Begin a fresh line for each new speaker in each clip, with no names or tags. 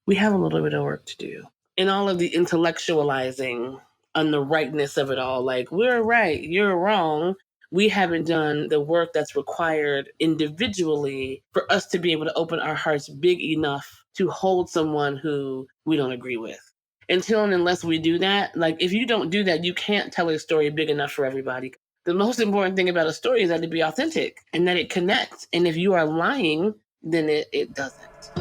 we have a little bit of work to do. In all of the intellectualizing on the rightness of it all, like, we're right, you're wrong, we haven't done the work that's required individually for us to be able to open our hearts big enough to hold someone who we don't agree with. Until and unless we do that, like, if you don't do that, you can't tell a story big enough for everybody. The most important thing about a story is that it be authentic and that it connects. And if you are lying, then it doesn't.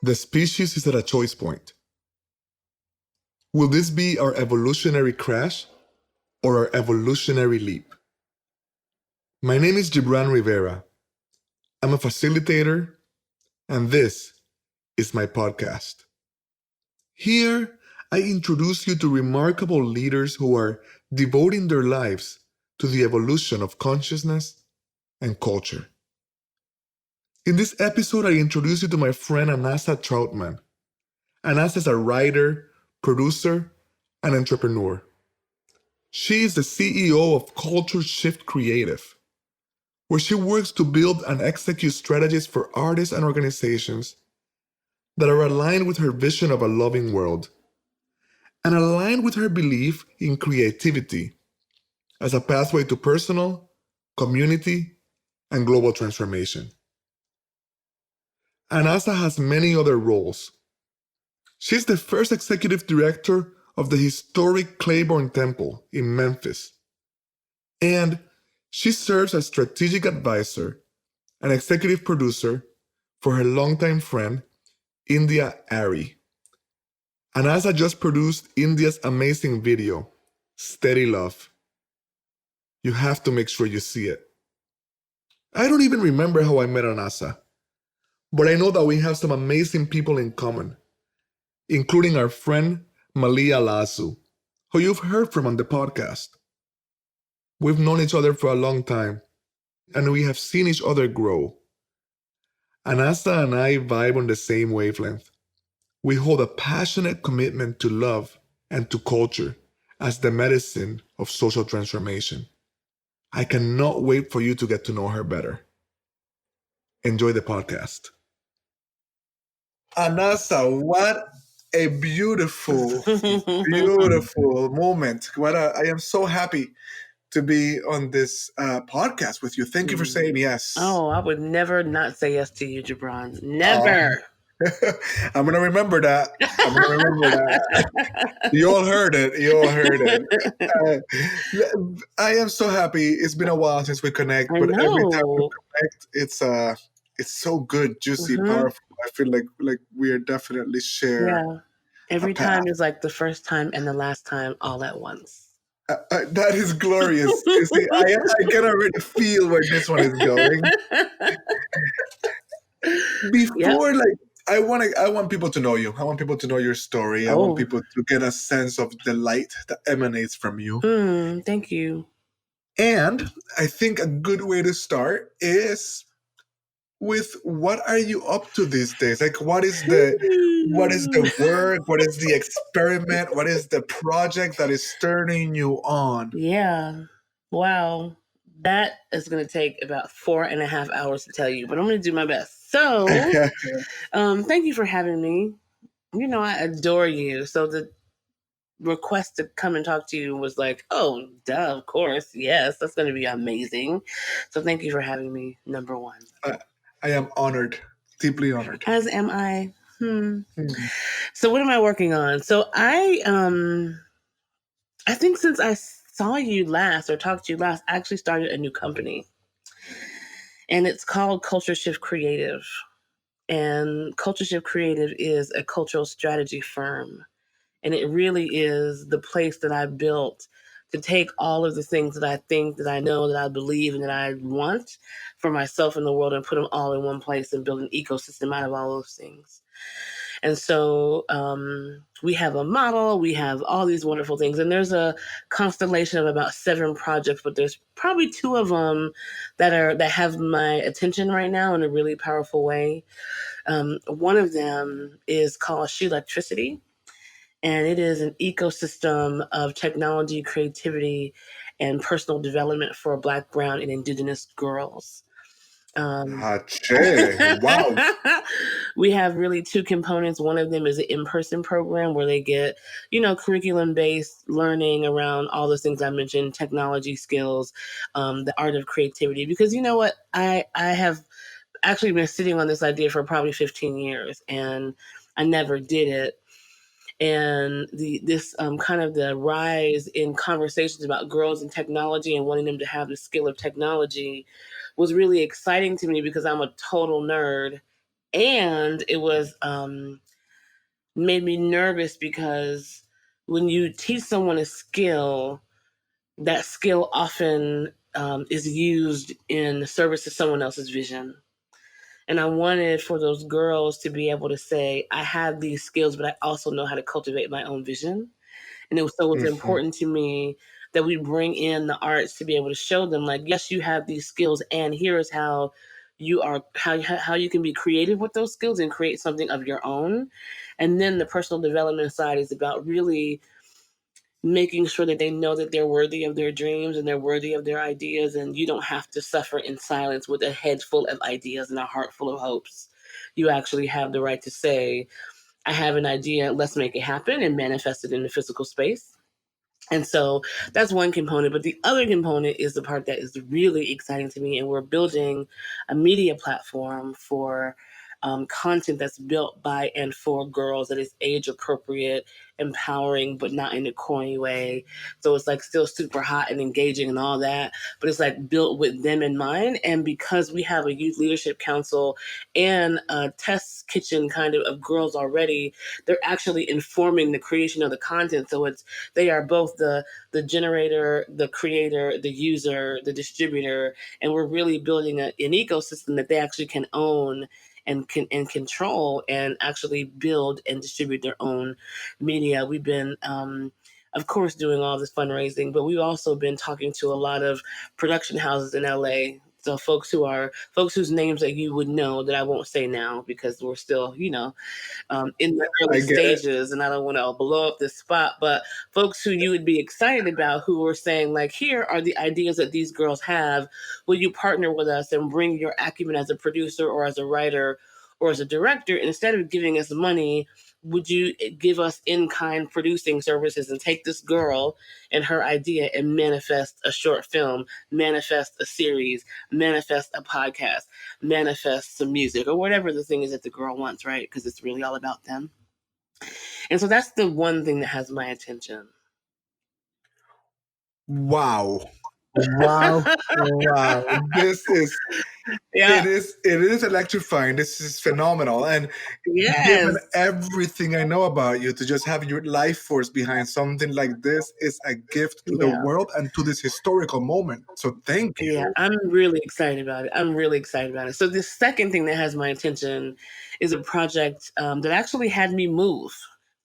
The species is at a choice point. Will this be our evolutionary crash or our evolutionary leap? My name is Gibrán Rivera. I'm a facilitator, and this is my podcast. Here, I introduce you to remarkable leaders who are devoting their lives to the evolution of consciousness and culture. In this episode, I introduce you to my friend Anasa Troutman. Anasa is a writer, producer, and entrepreneur. She is the CEO of Culture Shift Creative, where she works to build and execute strategies for artists and organizations that are aligned with her vision of a loving world and aligned with her belief in creativity as a pathway to personal, community, and global transformation. Anasa has many other roles. She's the first executive director of the historic Claiborne Temple in Memphis, and she serves as strategic advisor and executive producer for her longtime friend, India Ari. Anasa just produced India's amazing video, Steady Love. You have to make sure you see it. I don't even remember how I met Anasa, but I know that we have some amazing people in common, including our friend Malia Lazu, who you've heard from on the podcast. We've known each other for a long time, and we have seen each other grow. Anasa and I vibe on the same wavelength. We hold a passionate commitment to love and to culture as the medicine of social transformation. I cannot wait for you to get to know her better. Enjoy the podcast. Anasa, what a beautiful, beautiful moment. I am so happy to be on this podcast with you. Thank you for saying yes.
Oh, I would never not say yes to you, Gibrán. Never.
I'm going to remember that. You all heard it. I am so happy. It's been a while since we connect, but every time we connect, it's so good, juicy, powerful. I feel like we are definitely share.
Yeah. Every time is like the first time and the last time all at once.
That is glorious. You see, I can already feel where this one is going. Before, I want people to know you. I want people to know your story. I want people to get a sense of the light that emanates from you.
Thank you.
And I think a good way to start is with what are you up to these days? Like, what is the work? What is the experiment? What is the project that is turning you on?
Yeah. Wow. That is going to take about 4.5 hours to tell you, but I'm going to do my best. So, thank you for having me. You know, I adore you. So the request to come and talk to you was like, oh, duh, of course. Yes, that's going to be amazing. So thank you for having me, number one.
I am honored, deeply honored.
As am I. So what am I working on? So I think since I saw you last or talked to you last, I actually started a new company. And it's called Culture Shift Creative. And Culture Shift Creative is a cultural strategy firm. And it really is the place that I built to take all of the things that I think, that I know, that I believe, and that I want for myself in the world and put them all in one place and build an ecosystem out of all those things. And so we have a model, we have all these wonderful things. And there's a constellation of about 7 projects, but there's probably 2 of them that have my attention right now in a really powerful way. One of them is called She Electricity. And it is an ecosystem of technology, creativity, and personal development for Black, Brown, and Indigenous girls.
Hache. Wow.
We have really two components. One of them is an in-person program where they get, curriculum-based learning around all those things I mentioned, technology skills, the art of creativity. Because you know what? I have actually been sitting on this idea for probably 15 years, and I never did it. And this kind of the rise in conversations about girls and technology and wanting them to have the skill of technology was really exciting to me because I'm a total nerd. And it was made me nervous because when you teach someone a skill, that skill often is used in service to someone else's vision. And I wanted for those girls to be able to say, I have these skills, but I also know how to cultivate my own vision. And it was
Mhm.
important to me that we bring in the arts to be able to show them, like, yes, you have these skills, and here is how how you can be creative with those skills and create something of your own. And then the personal development side is about really making sure that they know that they're worthy of their dreams and they're worthy of their ideas, and you don't have to suffer in silence with a head full of ideas and a heart full of hopes. You actually have the right to say, I have an idea, let's make it happen, and manifest it in the physical space. And so that's one component. But the other component is the part that is really exciting to me. And we're building a media platform for content that's built by and for girls that is age appropriate, empowering, but not in a corny way. So it's like still super hot and engaging and all that, but it's like built with them in mind. And because we have a youth leadership council and a test kitchen kind of girls already, they're actually informing the creation of the content. So they are both the generator, the creator, the user, the distributor, and we're really building an ecosystem that they actually can own and control and actually build and distribute their own media. We've been of course doing all this fundraising, but we've also been talking to a lot of production houses in LA. So folks whose names that you would know that I won't say now because we're still, in the early
I get it.
stages, and I don't want to blow up this spot, but folks who you would be excited about who were saying, like, here are the ideas that these girls have. Will you partner with us and bring your acumen as a producer or as a writer or as a director? Instead of giving us money, would you give us in-kind producing services and take this girl and her idea and manifest a short film, manifest a series, manifest a podcast, manifest some music or whatever the thing is that the girl wants, right? Because it's really all about them. And so that's the one thing that has my attention.
Wow. Wow. Wow. This is
Yeah.
it is electrifying. This is phenomenal. And given
Yes.
everything I know about you, to just have your life force behind something like this is a gift to the
Yeah.
world and to this historical moment. So thank
Yeah.
you.
I'm really excited about it. I'm really excited about it. So the second thing that has my attention is a project that actually had me move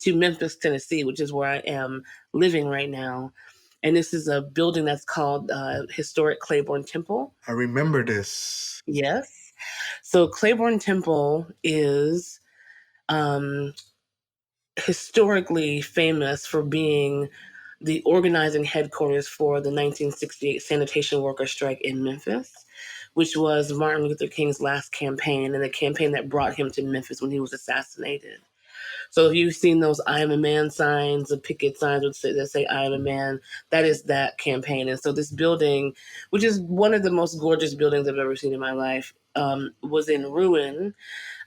to Memphis, Tennessee, which is where I am living right now. And this is a building that's called Historic Claiborne Temple.
I remember this.
Yes. So Claiborne Temple is um, historically famous for being the organizing headquarters for the 1968 sanitation worker strike in Memphis, which was Martin Luther King's last campaign and the campaign that brought him to Memphis when he was assassinated. So if you've seen those I am a man signs, the picket signs that say I am a man, that is that campaign. And so this building, which is one of the most gorgeous buildings I've ever seen in my life, was in ruin.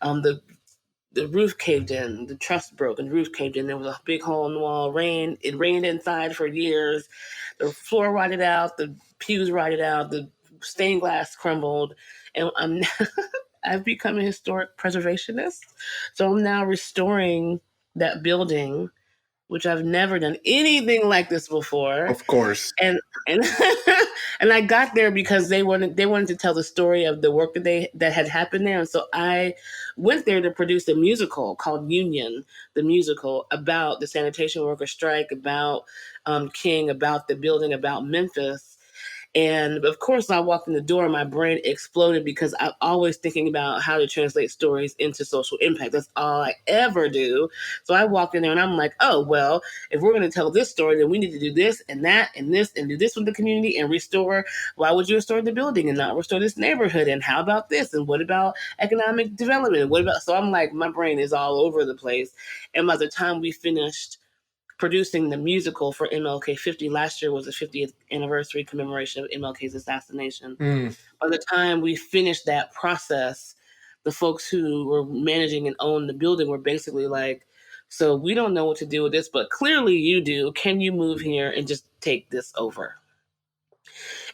The roof caved in, the truss broke, and the roof caved in. There was a big hole in the wall. It rained inside for years. The floor rotted out, the pews rotted out, the stained glass crumbled, and I've become a historic preservationist. So I'm now restoring that building, which I've never done anything like this before.
Of course.
And and I got there because they wanted to tell the story of the work that had happened there. And so I went there to produce a musical called Union, the musical about the sanitation worker strike, about King, about the building, about Memphis. And of course, I walked in the door, my brain exploded because I'm always thinking about how to translate stories into social impact. That's all I ever do. So I walked in there and I'm like, oh, well, if we're going to tell this story, then we need to do this and that and this and do this with the community and restore. Why would you restore the building and not restore this neighborhood? And how about this? And what about economic development? What about? So I'm like, my brain is all over the place. And by the time we finished producing the musical for MLK 50. Last year was the 50th anniversary commemoration of MLK's assassination. By the time we finished that process, the folks who were managing and owned the building were basically like, so we don't know what to do with this, but clearly you do. Can you move here and just take this over?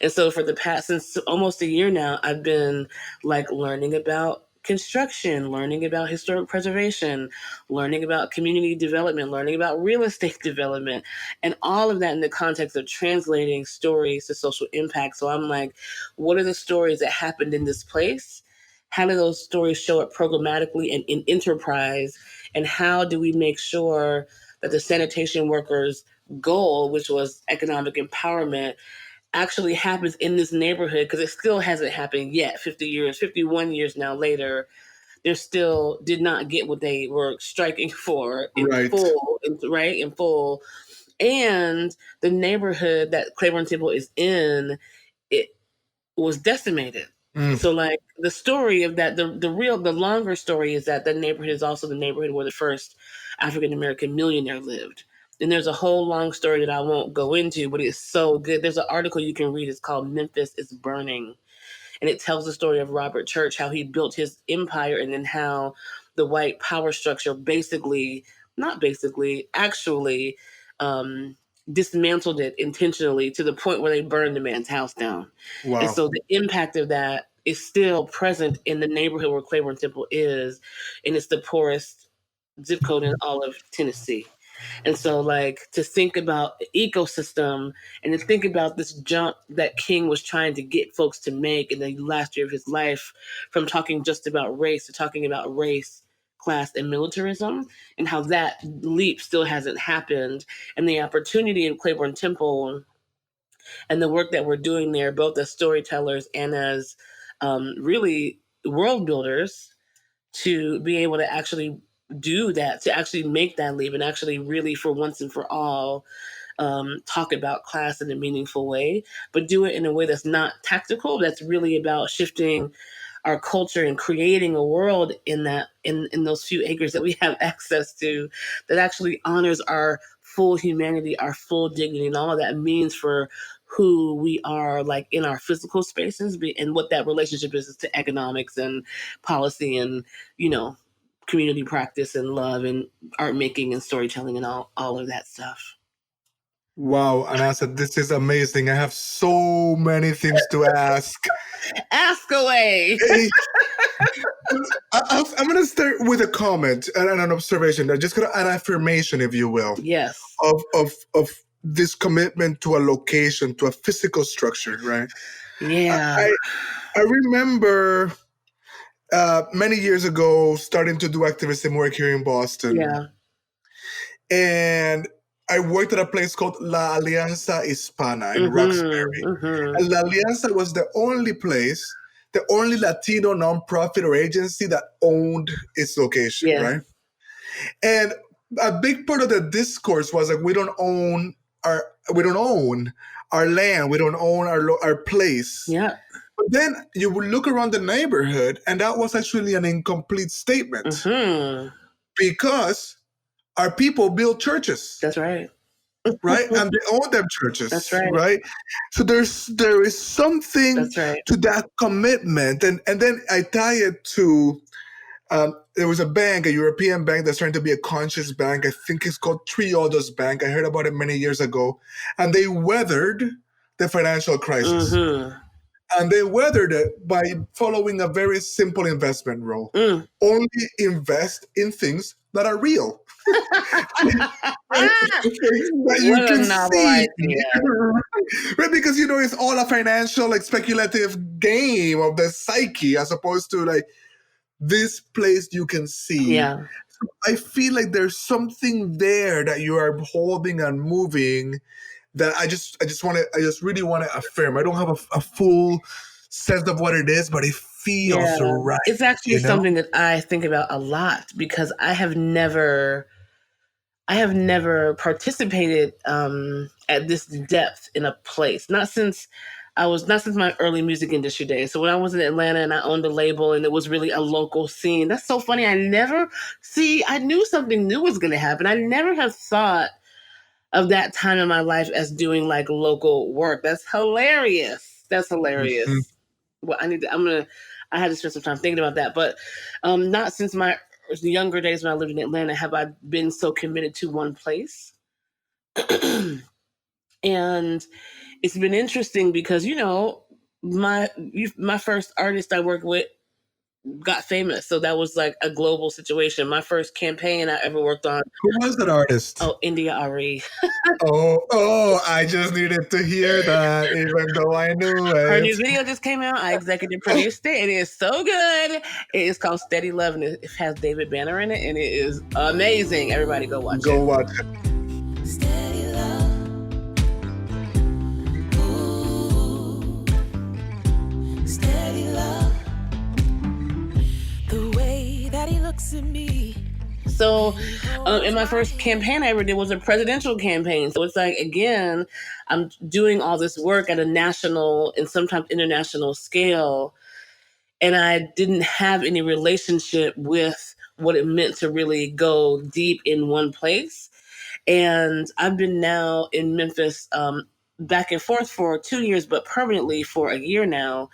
And so for the past, since almost a year now, I've been like learning about construction, learning about historic preservation, learning about community development, learning about real estate development, and all of that in the context of translating stories to social impact. So I'm like, what are the stories that happened in this place? How do those stories show up programmatically and in enterprise? And how do we make sure that the sanitation workers' goal, which was economic empowerment, actually happens in this neighborhood? Because it still hasn't happened yet. 51 years now later, they still did not get what they were striking for in full, right? In full. And the neighborhood that Claiborne Temple is in, it was decimated. So like the story of that, the longer story is that the neighborhood is also the neighborhood where the first African American millionaire lived. And there's a whole long story that I won't go into, but it's so good. There's an article you can read. It's called Memphis is Burning. And it tells the story of Robert Church, how he built his empire, and then how the white power structure actually dismantled it intentionally to the point where they burned the man's house down.
Wow.
And so the impact of that is still present in the neighborhood where Claiborne Temple is, and it's the poorest zip code in all of Tennessee. And so, like, to think about the ecosystem and to think about this jump that King was trying to get folks to make in the last year of his life, from talking just about race to talking about race, class, and militarism, and how that leap still hasn't happened. And the opportunity in Claiborne Temple and the work that we're doing there, both as storytellers and as really world builders, to be able to actually do that, to actually make that leap and actually really, for once and for all, talk about class in a meaningful way, but do it in a way that's not tactical, that's really about shifting our culture and creating a world in those few acres that we have access to, that actually honors our full humanity, our full dignity, and all of that means for who we are, like in our physical spaces, and what that relationship is to economics and policy and, community practice and love and art making and storytelling and all of that stuff.
Wow, Anasa, this is amazing. I have so many things to ask.
Ask away.
I'm going to start with a comment and an observation. I'm just going to an affirmation, if you will.
Yes.
Of this commitment to a location, to a physical structure, right?
Yeah.
I remember many years ago starting to do activism work here in Boston.
Yeah.
And I worked at a place called La Alianza Hispana in Roxbury. And La Alianza was the only place, the only Latino nonprofit or agency that owned its location, right? And a big part of the discourse was like, we don't own our land, we don't own our place.
Yeah.
But then you would look around the neighborhood, and that was actually an incomplete statement because our people build churches.
That's right.
Right? And they own them churches.
That's right.
Right? So there is something to that commitment. And then I tie it to there was a bank, a European bank that's trying to be a conscious bank. I think it's called Triodos Bank. I heard about it many years ago. And they weathered the financial crisis. And they weathered it by following a very simple investment rule. Only invest in things that are real. That you can see. Right? Because, it's all a financial, speculative game of the psyche, as opposed to, this place you can see.
Yeah.
I feel like there's something there that you are holding and moving. that I just really want to affirm. I don't have a full sense of what it is, but it
Yeah,
feels right,
it's actually
you know?
something that I think about a lot because I have never participated at this depth in a place. Not since my early music industry days. So when I was in Atlanta and I owned a label and it was really a local scene. That's so funny. I knew something new was going to happen. I never have thought of that time in my life as doing like local work. That's hilarious. That's
Mhm.
hilarious. Well, I had to spend some time thinking about that. But not since my younger days when I lived in Atlanta have I been so committed to one place. And it's been interesting because, my first artist I worked with got famous. So that was like a global situation. My first campaign I ever worked on.
Who was that artist?
Oh, India Ari.
Oh, I just needed to hear that, even though I knew
Her
it.
new video just came out. I executive produced it. It is so good. It is called Steady Love, and it has David Banner in it, and it is amazing. Everybody go watch
Go
it.
watch it.
Steady love. Ooh. Steady love. The way that he looks at me.
So, in my first campaign I ever did was a presidential campaign. So it's like, again, I'm doing all this work at a national and sometimes international scale, and I didn't have any relationship with what it meant to really go deep in one place. And I've been now in Memphis back and forth for 2 years, but permanently for a year now.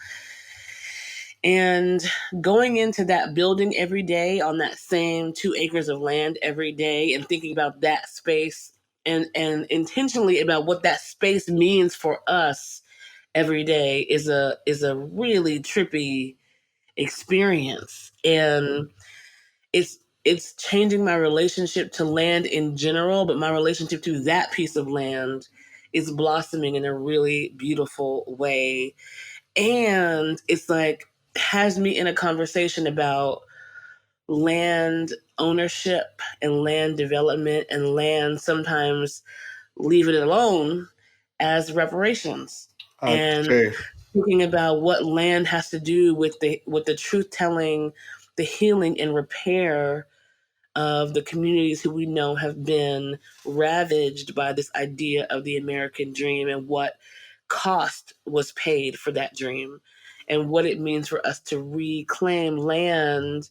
And going into that building every day on that same 2 acres of land every day and thinking about that space and intentionally about what that space means for us every day is a really trippy experience. And it's changing my relationship to land in general, but my relationship to that piece of land is blossoming in a really beautiful way. And it's like has me in a conversation about land ownership and land development and land sometimes leave it alone as reparations. And
Okay.
thinking about what land has to do with the truth telling, the healing and repair of the communities who we know have been ravaged by this idea of the American dream and what cost was paid for that dream and what it means for us to reclaim land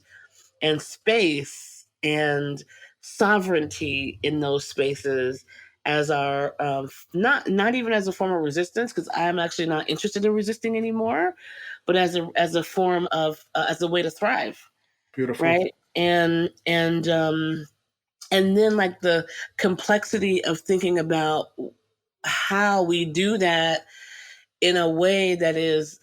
and space and sovereignty in those spaces as our not even as a form of resistance, because I'm actually not interested in resisting anymore, but as a form of as a way to thrive,
Beautiful.
right? And then like the complexity of thinking about how we do that in a way that is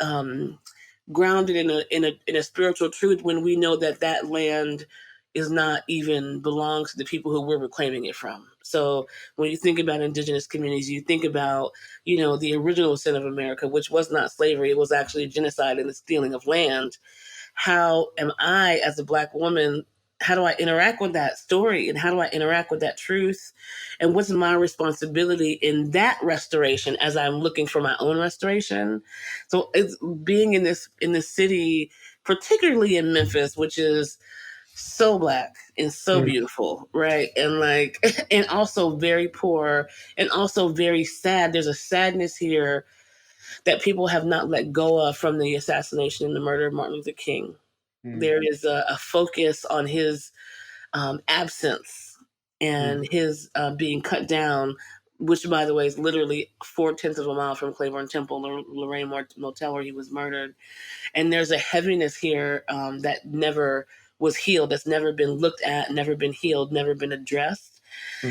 grounded in a spiritual truth when we know that that land is not even belongs to the people who we're reclaiming it from. So when you think about indigenous communities, you think about, the original sin of America, which was not slavery, it was actually genocide and the stealing of land. How am I, as a Black woman, how do I interact with that story and how do I interact with that truth? And what's my responsibility in that restoration as I'm looking for my own restoration? So it's being in this city, particularly in Memphis, which is so Black and so
Mm.
beautiful, right? And like and also very poor and also very sad. There's a sadness here that people have not let go of from the assassination and the murder of Martin Luther King.
Mm.
There is a focus on his absence
Mm.
and his being cut down, which, by the way, is literally 4/10 of a mile from Claiborne Temple, Lorraine Motel, where he was murdered. And there's a heaviness here that never was healed, that's never been looked at, never been healed, never been addressed.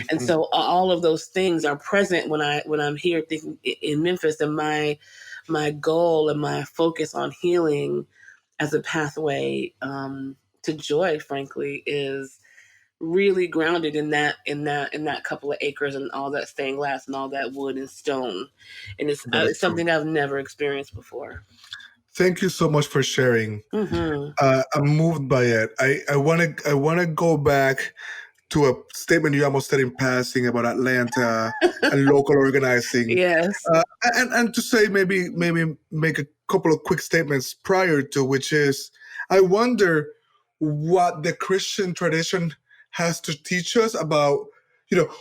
And
Mhm.
so all of those things are present when I'm here thinking in Memphis, and my goal and my focus on healing as a pathway to joy, frankly, is really grounded in that couple of acres and all that stained glass and all that wood and stone, and it's
That's true.
something I've never experienced before.
Thank you so much for sharing.
Hmm.
I'm moved by it. I want to go back to a statement you almost said in passing about Atlanta and local organizing.
Yes.
And to say maybe make a couple of quick statements prior to, which is, I wonder what the Christian tradition has to teach us about,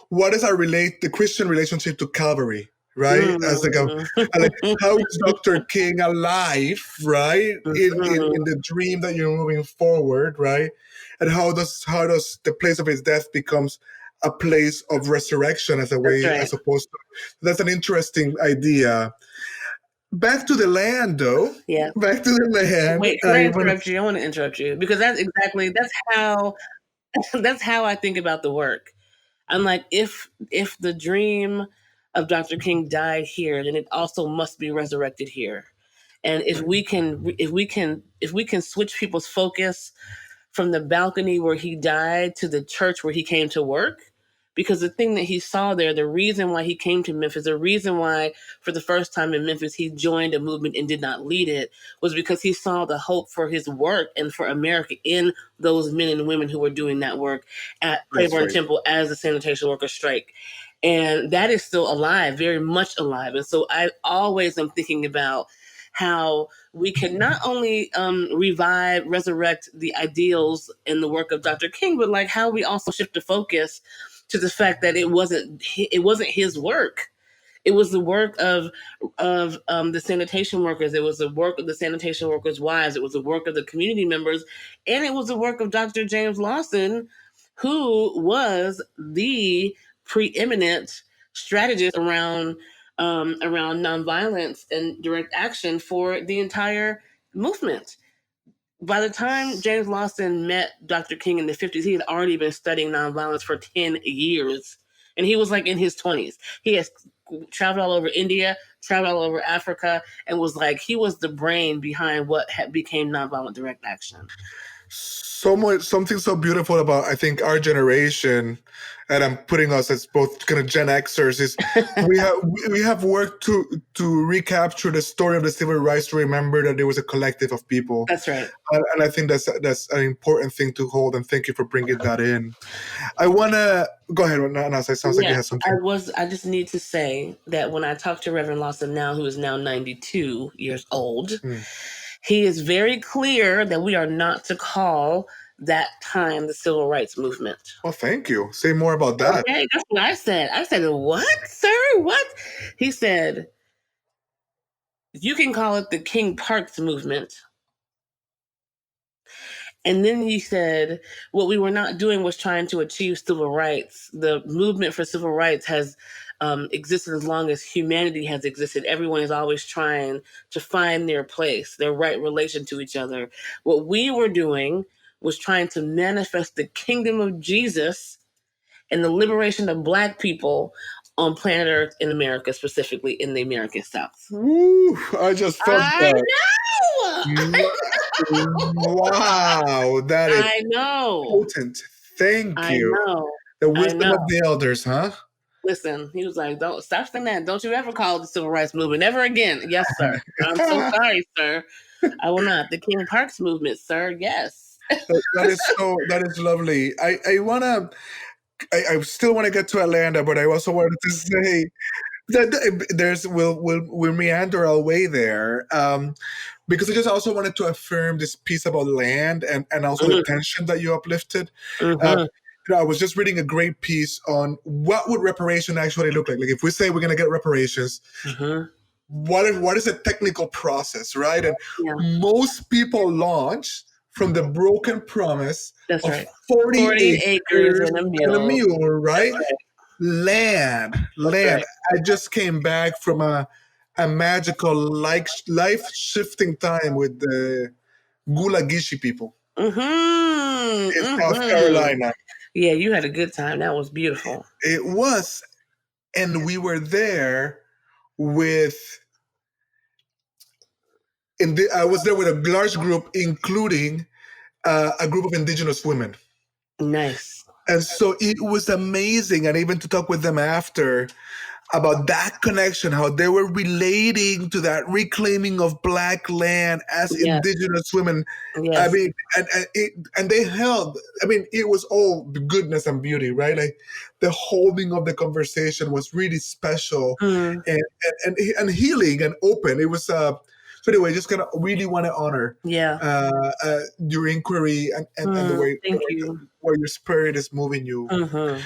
what is the Christian relationship to Calvary, right? As like how is Dr. King alive, right? In the dream that you're moving forward, right? And how does the place of his death becomes a place of resurrection as a way,
right.
as opposed to, that's an interesting idea. Back to the land, though.
Yeah.
Back to the land.
Wait, can I interrupt you? I want to interrupt you because that's how that's how I think about the work. I'm like, if the dream of Dr. King died here, then it also must be resurrected here. And if we can switch people's focus from the balcony where he died to the church where he came to work, because the thing that he saw there, the reason why he came to Memphis, the reason why for the first time in Memphis he joined a movement and did not lead it, was because he saw the hope for his work and for America in those men and women who were doing that work at Claiborne Temple as the sanitation workers strike. And that is still alive, very much alive. And so I always am thinking about how we can not only resurrect the ideals in the work of Dr. King, but like how we also shift the focus to the fact that it wasn't his work. It was the work of the sanitation workers. It was the work of the sanitation workers' wives. It was the work of the community members, and it was the work of Dr. James Lawson, who was the preeminent strategist around nonviolence and direct action for the entire movement. By the time James Lawson met Dr. King in the 50s, he had already been studying nonviolence for 10 years. And he was like in his 20s. He has traveled all over India, traveled all over Africa, and was like, he was the brain behind what became nonviolent direct action.
Something so beautiful about, I think, our generation, and I'm putting us as both kind of Gen Xers, is we have worked to recapture the story of the civil rights, to remember that there was a collective of people.
That's right.
And I think that's an important thing to hold, and thank you for bringing that in. I want to go ahead, Anasa. It sounds like you have something.
I just need to say that when I talk to Reverend Lawson now, who is now 92 years old, he is very clear that we are not to call that time the civil rights movement.
Well, thank you. Say more about that.
Okay, that's what I said. I said, what, sir? What? He said, you can call it the King Parks movement. And then he said, what we were not doing was trying to achieve civil rights. The movement for civil rights has existed as long as humanity has existed. Everyone is always trying to find their place, their right relation to each other. What we were doing was trying to manifest the kingdom of Jesus and the liberation of Black people on planet Earth, in America, specifically in the American South.
Woo, I just felt that.
Know.
Wow, that is potent. Thank you.
I know.
The wisdom of the elders, huh?
Listen, he was like, don't stop saying that. Don't you ever call it the civil rights movement. Never again. Yes, sir. I'm so sorry, sir. I will not. The King Parks movement, sir. Yes.
That is lovely. I still want to get to Atlanta, but I also wanted to say that we'll meander our way there, because I just also wanted to affirm this piece about land and also the tension that you uplifted. I was just reading a great piece on what would reparation actually look like. Like, if we say we're going to get reparations, what is a technical process, right? And most people launch from the broken promise of 40 acres and a mule, right? Land. I just came back from a magical, life-shifting time with the Gulagishi people in South Carolina.
Yeah, you had a good time. That was beautiful.
It was. And we were there I was there with a large group, including a group of indigenous women.
Nice.
And so it was amazing. And even to talk with them after, about that connection, how they were relating to that reclaiming of Black land as
Yes.
indigenous women. I
Yes.
mean, and they held. I mean, it was all goodness and beauty, right? Like the holding of the conversation was really special,
Mm.
and healing and open. It was so anyway. Just gonna really want to honor
Yeah.
your inquiry and the way
Thank you.
where your spirit is moving you.
Mm-hmm.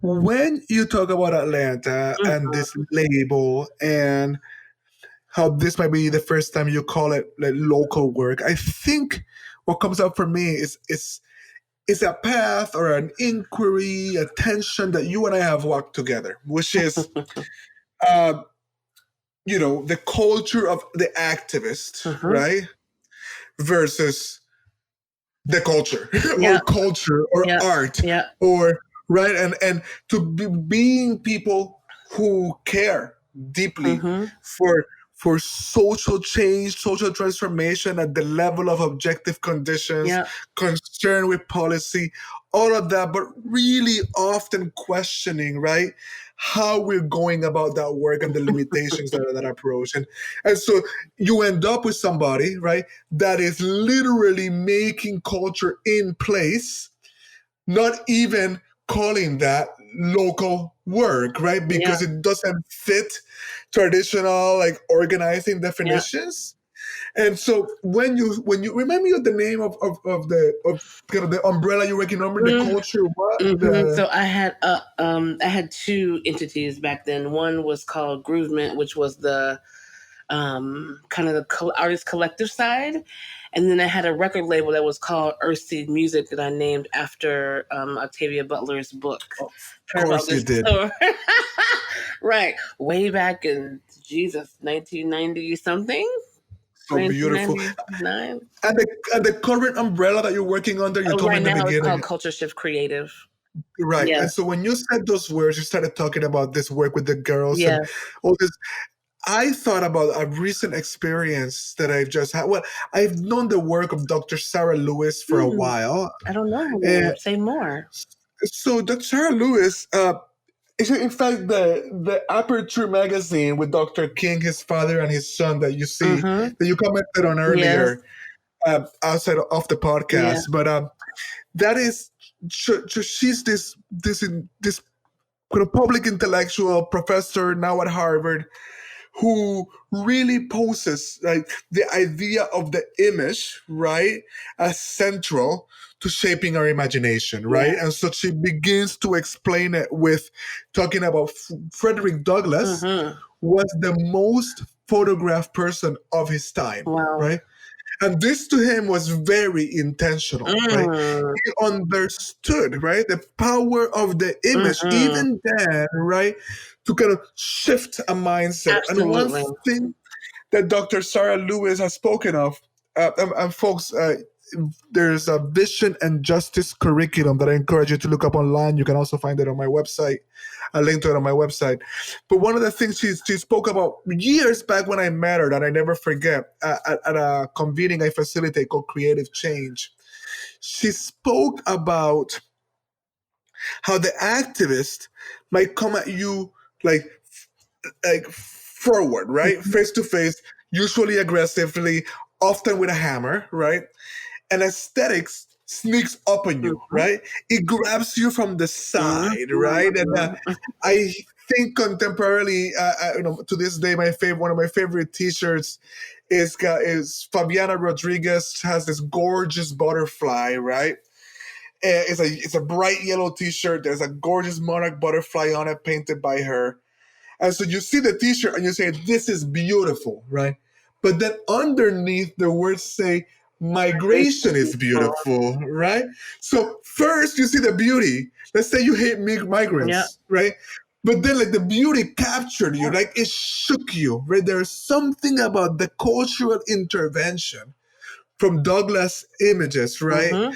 When you talk about Atlanta and
Mm-hmm.
this label and how this might be the first time you call it like local work, I think what comes up for me is a path or an inquiry, a tension that you and I have walked together, which is uh, the culture of the activist,
Mm-hmm.
right? Versus the culture
Yeah.
or culture or
Yeah.
art
Yeah.
or right and to being people who care deeply
Mm-hmm.
for social change, social transformation at the level of objective conditions,
Yeah.
concern with policy, all of that, but really often questioning, right, how we're going about that work and the limitations that are that approach. And so you end up with somebody, right, that is literally making culture in place, not even calling that local work, right?
Yeah.
Because it doesn't fit traditional like organizing
Yeah.
definitions. And so when you remind me of the name of kind of the umbrella you're working under, the culture, what
Mm-hmm.
the
So I had two entities back then. One was called Groovement, which was the kind of the artist collective side, and then I had a record label that was called Earthseed Music that I named after Octavia Butler's book.
of
Heard about
course you
this?
did.
So, right, way back in Jesus, 1990 something,
So beautiful.
1999.
And the current umbrella that you're working under, you
Oh,
told me
right
in the
now it's
beginning.
called Culture Shift Creative.
Right. And
Yes,
so when you said those words, you started talking about this work with the girls and
yes.
all this. I thought about a recent experience that I've just had. Well, I've known the work of Dr. Sarah Lewis for a
Hmm.
while.
I don't know her
And
name. Say more.
so Dr. Sarah Lewis, is in fact the Aperture magazine with Dr. King, his father, and his son that you see,
Mm-hmm.
that you commented on
Yes.
earlier outside of the
Yeah.
podcast. But that is, she's this kind of public intellectual professor now at Harvard who really poses like the idea of the image, right, as central to shaping our imagination, right?
Yeah.
And so she begins to explain it with talking about Frederick Douglass
Mm-hmm.
was the most photographed person of his time,
Wow.
right? And this to him was very intentional, right?
Mm.
He understood, right, the power of the image,
Mm-hmm.
even then, right, to kind of shift a mindset. And one
Absolutely.
thing that Dr. Sarah Lewis has spoken of, and folks, there's a vision and justice curriculum that I encourage you to look up online. You can also find it on my website. I linked to it on my website. But one of the things she spoke about years back when I met her that I never forget at a convening I facilitate called Creative Change, she spoke about how the activist might come at you like forward, right?
Mm-hmm.
Face to face, usually aggressively, often with a hammer, right? And aesthetics sneaks up on you,
Mm-hmm.
right? It grabs you from the side, right? And
Mm-hmm.
I think contemporarily, to this day, one of my favorite T-shirts is Fabiana Rodriguez has this gorgeous butterfly, right? And it's a bright yellow T-shirt. There's a gorgeous monarch butterfly on it, painted by her. And so you see the T-shirt and you say, "This is beautiful," right? But then underneath the words say, "Migration is beautiful," right? So first you see the beauty. Let's say you hate
Yeah.
migrants, right? But then like the beauty captured you, like it shook you, right? There's something about the cultural intervention from Douglas images, right?
Mm-hmm.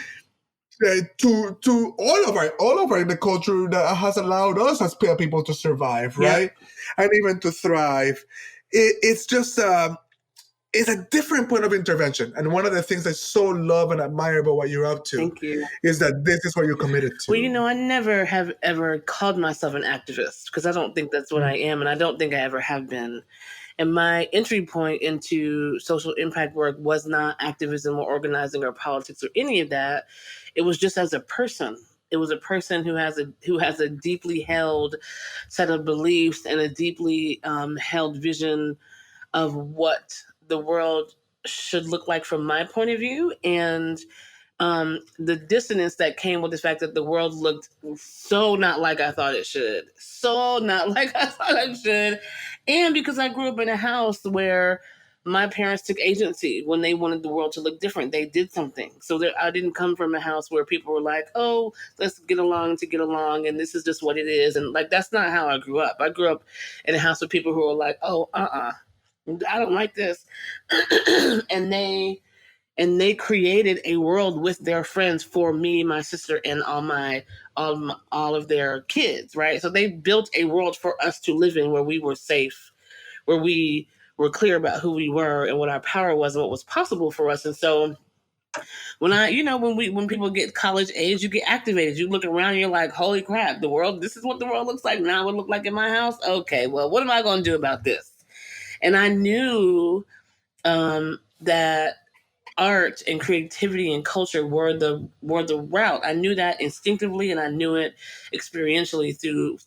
To all of our the culture that has allowed us as people to survive,
Yeah.
right, and even to thrive. It's just is a different point of intervention. And one of the things I so love and admire about what you're up to
Thank you.
is that this is what you're committed to.
Well, I never have ever called myself an activist because I don't think that's what I am, and I don't think I ever have been. And my entry point into social impact work was not activism or organizing or politics or any of that. It was just as a person. It was a person who has a deeply held set of beliefs and a deeply held vision of what the world should look like from my point of view, and the dissonance that came with the fact that the world looked so not like I thought it should, so not like I thought it should, and because I grew up in a house where my parents took agency when they wanted the world to look different. They did something. So I didn't come from a house where people were like, "Oh, let's get along to get along, and this is just what it is." And like that's not how I grew up. I grew up in a house with people who were like, "Oh, I don't like this," and they created a world with their friends for me, my sister, and all of their kids, right? So they built a world for us to live in where we were safe, where we were clear about who we were and what our power was and what was possible for us. And so when people get college age, you get activated. You look around, and you're like, holy crap, this is what the world looks like now. It would look like in my house. Okay, well, what am I going to do about this? And I knew that art and creativity and culture were the route. I knew that instinctively, and I knew it experientially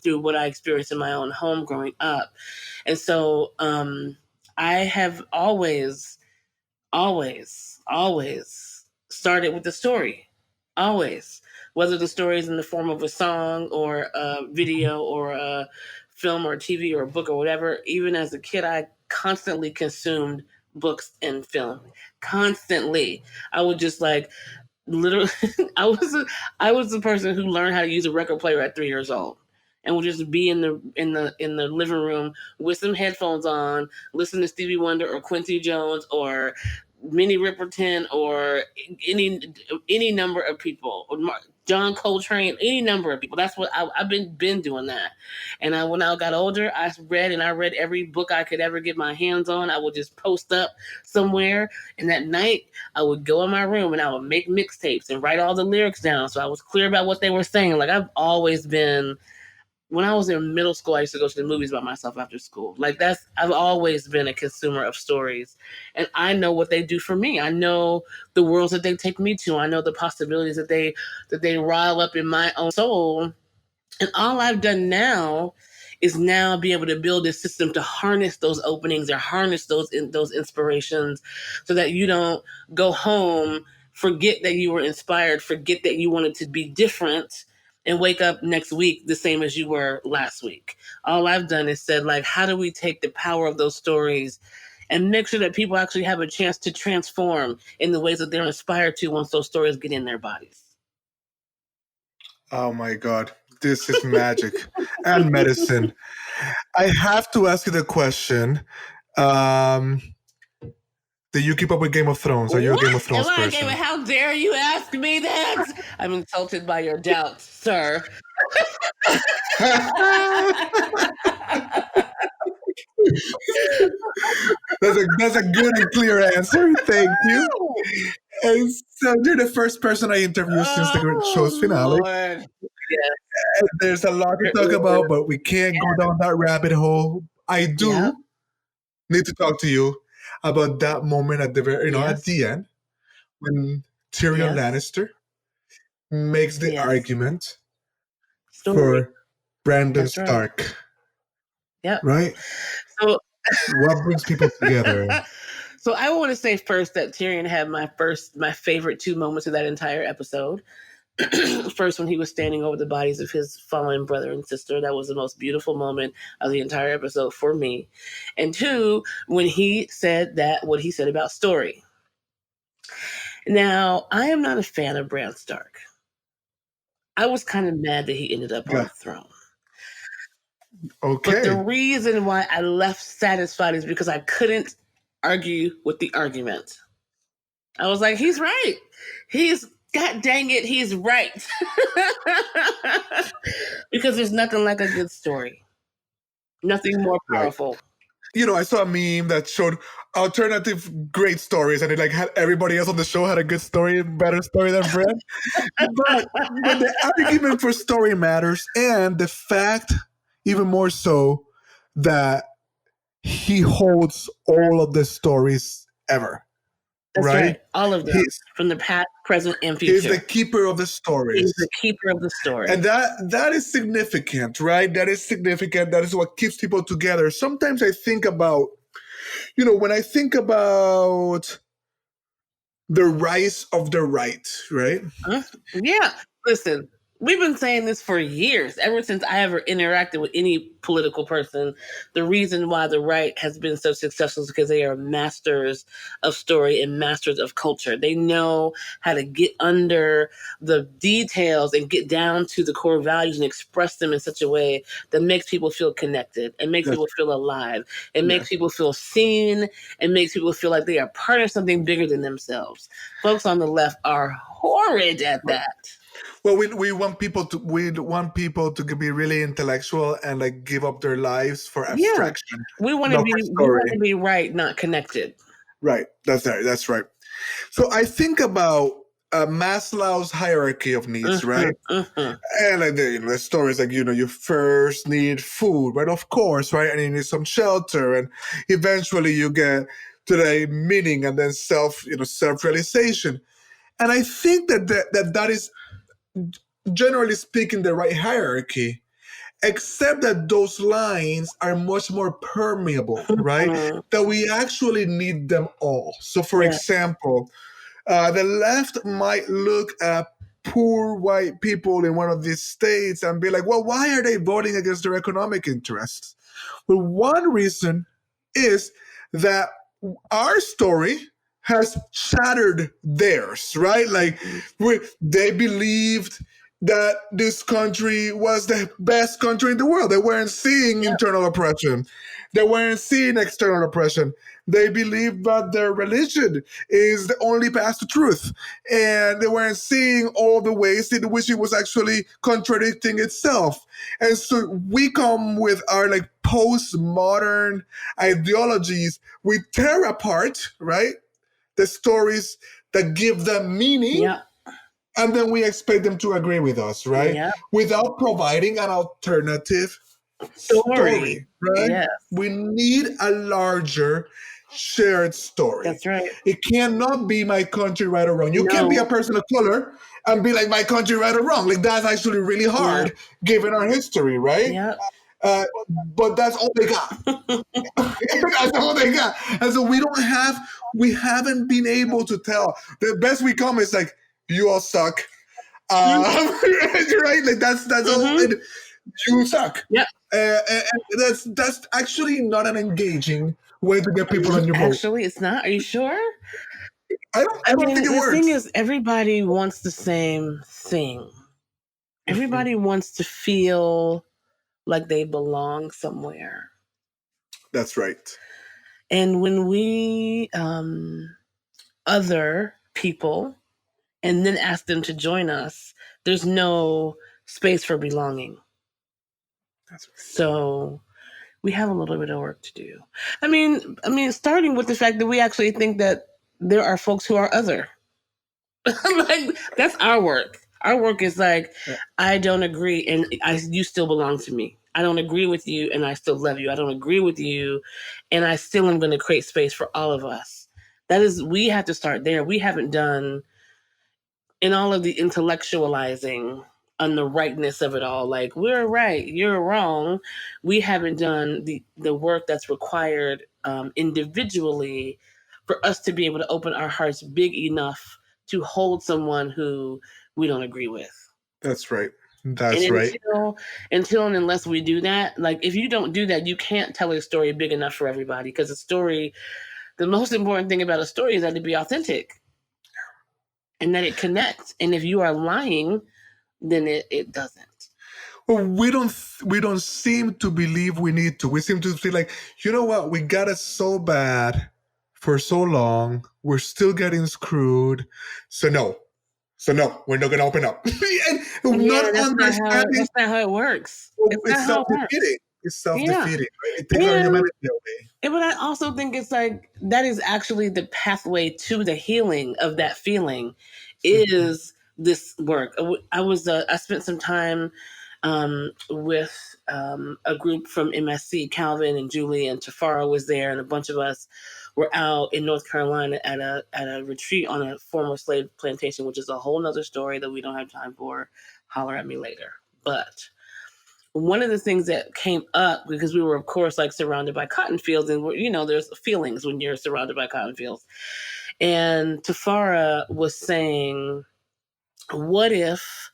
through what I experienced in my own home growing up. And so I have always started with the story. Always. Whether the story is in the form of a song or a video or a film or a TV or a book or whatever. Even as a kid, I constantly consumed books and film. Constantly. I would just like literally I was the person who learned how to use a record player at 3 years old, and would just be in the living room with some headphones on, listen to Stevie Wonder or Quincy Jones or Minnie Riperton or any number of people, or John Coltrane, any number of people. That's what I've been doing that. And when I got older, I read every book I could ever get my hands on. I would just post up somewhere, and that night I would go in my room and I would make mixtapes and write all the lyrics down so I was clear about what they were saying. Like I've always been. When I was in middle school, I used to go to the movies by myself after school. I've always been a consumer of stories, and I know what they do for me. I know the worlds that they take me to. I know the possibilities that they rile up in my own soul. And all I've done now is now be able to build a system to harness those openings or harness those inspirations, so that you don't go home, forget that you were inspired, forget that you wanted to be different, and wake up next week the same as you were last week. All I've done is said, like, how do we take the power of those stories and make sure that people actually have a chance to transform in the ways that they're inspired to once those stories get in their bodies?
Oh my God, this is magic and medicine. I have to ask you the question. Do you keep up with Game of Thrones? Are you a Game of Thrones person?
How dare you ask me that? I'm insulted by your doubts, sir.
That's a good and clear answer. Thank you. And so you're the first person I interviewed since the show's finale.
Lord. Yes.
There's a lot to talk about, but we can't go down that rabbit hole. I do need to talk to you about that moment at the end when Tyrion Lannister makes the argument for Brandon Stark.
Yep.
Right? So what brings people together?
So I want to say first that Tyrion had my favorite 2 moments of that entire episode. First, when he was standing over the bodies of his fallen brother and sister. That was the most beautiful moment of the entire episode for me. And 2, when he said what he said about story. Now, I am not a fan of Bran Stark. I was kind of mad that he ended up on the throne.
Okay.
But the reason why I left satisfied is because I couldn't argue with the argument. I was like, he's right. God dang it, he's right. Because there's nothing like a good story. Nothing more powerful.
Right. I saw a meme that showed alternative great stories, and it like had everybody else on the show had a good story, better story than Brent. But the argument for story matters, and the fact, even more so, that he holds all of the stories ever.
That's right. All of them,
He's
from the past, present, and
he's
future.
the keeper of the stories.
He's the keeper of the story.
And that is significant, right? That is significant. That is what keeps people together. Sometimes I think about, when I think about the rise of the right, right?
Yeah. Listen, we've been saying this for years, ever since I ever interacted with any political person. The reason why the right has been so successful is because they are masters of story and masters of culture. They know how to get under the details and get down to the core values and express them in such a way that makes people feel connected and makes people feel alive. It makes people feel seen and makes people feel like they are part of something bigger than themselves. Folks on the left are horrid at that.
Well, we want people to be really intellectual and like give up their lives for abstraction.
We want to be right, not connected.
Right. That's right. So I think about Maslow's hierarchy of needs, right? And like the stories like you first need food, right? Of course, right? And you need some shelter, and eventually you get to the meaning and then self-realization. And I think that is, generally speaking, the right hierarchy, except that those lines are much more permeable, right? That we actually need them all. So, for example, the left might look at poor white people in one of these states and be like, well, why are they voting against their economic interests? Well, one reason is that our story has shattered theirs, right? Like they believed that this country was the best country in the world. They weren't seeing internal oppression. They weren't seeing external oppression. They believed that their religion is the only path to truth. And they weren't seeing all the ways in which it was actually contradicting itself. And so we come with our like postmodern ideologies. We tear apart, right, the stories that give them meaning.
Yeah.
And then we expect them to agree with us, right?
Yeah.
Without providing an alternative story, right?
Yes.
We need a larger shared story.
That's right.
It cannot be my country right or wrong. You can't be a person of color and be like my country right or wrong. Like that's actually really hard given our history, right?
Yeah.
But that's all they got. That's all they got. And so we haven't been able to tell. The best we come is like, you all suck. Right? Like that's all. You suck.
Yeah.
And that's actually not an engaging way to get people on your boat.
Actually, it's not. Are you sure?
I don't think it works.
The thing is, everybody wants the same thing. Everybody wants to feel like they belong somewhere.
That's right.
And when we other people and then ask them to join us, there's no space for belonging.
That's right. So
we have a little bit of work to do. I mean, starting with the fact that we actually think that there are folks who are other. Like that's our work. Our work is like, I don't agree, and you still belong to me. I don't agree with you, and I still love you. I don't agree with you, and I still am going to create space for all of us. We have to start there. We haven't done, in all of the intellectualizing on the rightness of it all, like we're right, you're wrong. We haven't done the work that's required individually for us to be able to open our hearts big enough to hold someone who we don't agree with.
That's right. That's right.
Until and unless we do that, like if you don't do that, you can't tell a story big enough for everybody, because the most important thing about a story is that it be authentic and that it connects. And if you are lying, then it doesn't.
Well, we don't seem to believe we need to. We seem to feel like, you know what, we got it so bad for so long, we're still getting screwed. So no, we're not going to open up.
That's not how it works.
It's self-defeating. It's
Yeah.
self-defeating. Right? It takes our
And
humanity away.
but I also think it's like that is actually the pathway to the healing of that feeling is this work. I spent some time with a group from MSC. Calvin and Julie and Tafara was there, and a bunch of us were out in North Carolina at a retreat on a former slave plantation, which is a whole nother story that we don't have time for. Holler at me later. But one of the things that came up, because we were of course like surrounded by cotton fields, and there's feelings when you're surrounded by cotton fields, and Tafara was saying, what if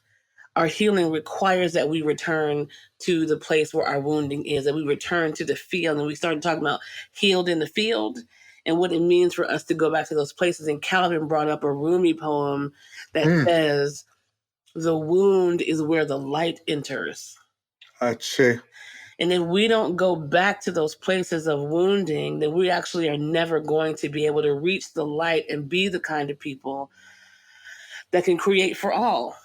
our healing requires that we return to the place where our wounding is, that we return to the field? And we started talking about healed in the field and what it means for us to go back to those places. And Calvin brought up a Rumi poem that says, the wound is where the light enters.
Ache.
And if we don't go back to those places of wounding, then we actually are never going to be able to reach the light and be the kind of people that can create for all.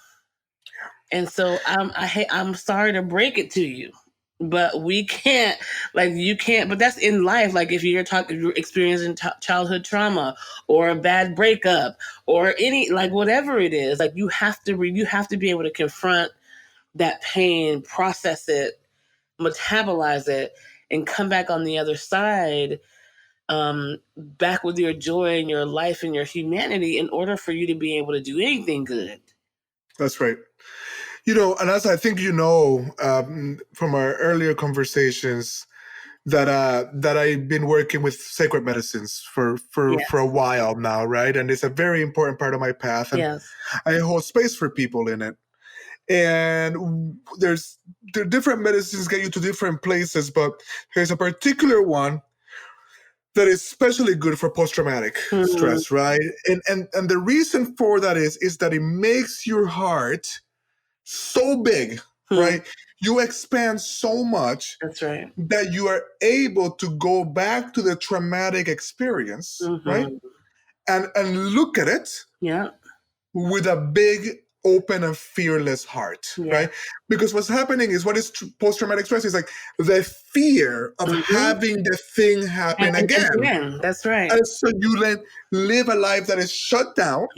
And so I'm sorry to break it to you, but we can't, like, you can't, but that's in life. Like if you're experiencing childhood trauma or a bad breakup or any, like whatever it is, like you have to be able to confront that pain, process it, metabolize it, and come back on the other side, back with your joy and your life and your humanity, in order for you to be able to do anything good.
That's right. Anasa, I think from our earlier conversations that I've been working with sacred medicines for a while now, right? And it's a very important part of my path, and
Yes.
I hold space for people in it. And the different medicines get you to different places, but there's a particular one that is especially good for post-traumatic stress, right? And the reason for that is that it makes your heart so big, right? You expand so much.
That's right.
That you are able to go back to the traumatic experience, right? And look at it with a big, open and fearless heart, right? Because what's happening is, what is post-traumatic stress is like the fear of having the thing happen again.
That's right.
And so you live a life that is shut down,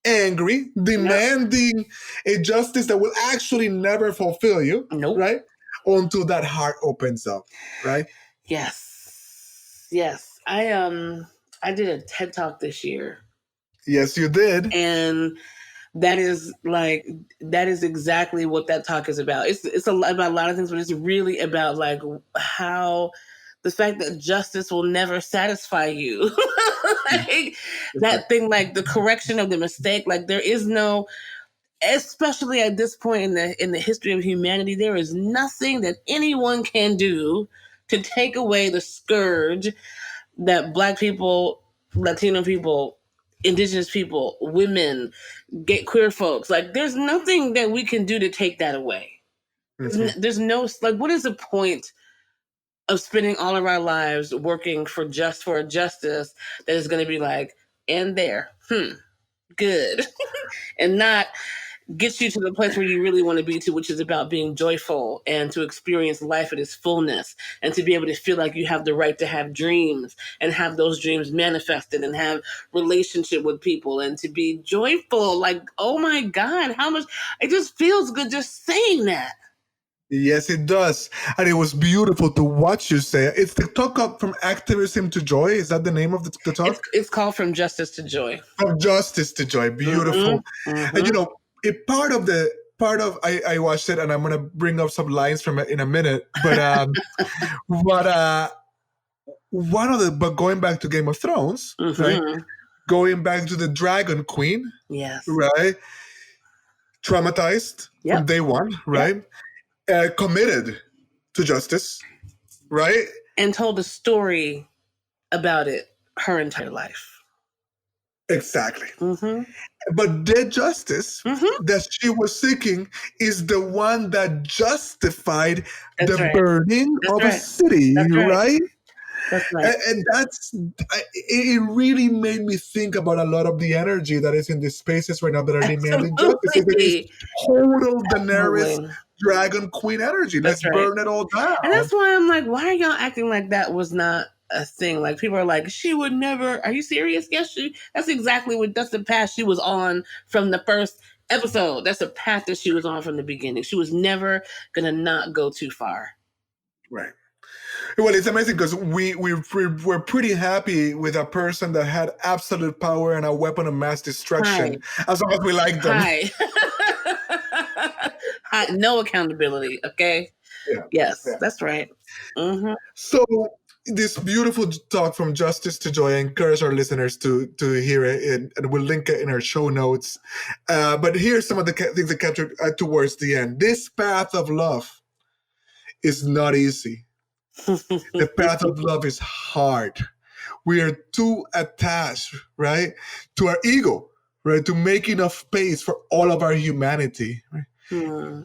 angry, demanding a justice that will actually never fulfill you, right? Until that heart opens up, right?
Yes. I did a TED Talk this year.
Yes, you did.
And that is exactly what that talk is about. It's about a lot of things, but it's really about like how the fact that justice will never satisfy you. Like, that thing, like the correction of the mistake, like there is no, especially at this point in the history of humanity, there is nothing that anyone can do to take away the scourge that Black people, Latino people, Indigenous people, women, queer folks, like there's nothing that we can do to take that away. There's no, like, what is the point of spending all of our lives working for a justice that is going to be like, and there, good, and not gets you to the place where you really want to be to, which is about being joyful and to experience life at its fullness, and to be able to feel like you have the right to have dreams and have those dreams manifested and have relationship with people and to be joyful. Like, oh my God, how much, it just feels good just saying that.
Yes, it does. And it was beautiful to watch you say it. It's the talk up from activism to joy. Is that the name of the talk?
It's called From Justice to Joy.
From Justice to Joy. Beautiful. And I watched it, and I'm gonna bring up some lines from it in a minute. But but going back to Game of Thrones, right? Going back to the Dragon Queen, right? Traumatized from day one, right? Committed to justice, right?
And told a story about it her entire life.
Exactly. But the justice that she was seeking is the one that justified the burning of a city, right?
That's right.
And it really made me think about a lot of the energy that is in these spaces right now that are demanding justice. It is
Absolutely.
total Daenerys
Absolutely.
dragon queen energy. Let's
That's right.
burn it all
And
down.
that's why I'm like, why are y'all acting like that was not a thing? Like people are like, she would never. Are you serious? Yes, that's exactly that's the path she was on from the first episode. That's the path that she was on from the beginning. She was never gonna not go too far.
Right. Well, it's amazing because we're pretty happy with a person that had absolute power and a weapon of mass destruction, as long as we like them.
Hi. Hi. No accountability. Okay.
Yeah.
Yes,
Yeah.
that's right. Mm-hmm.
So this beautiful talk from Justice to Joy, I encourage our listeners to hear it, and we'll link it in our show notes. But here's some of the things that captured towards the end. This path of love is not easy. The path of love is hard. We are too attached, right, to our ego, right, to make enough space for all of our humanity. Right?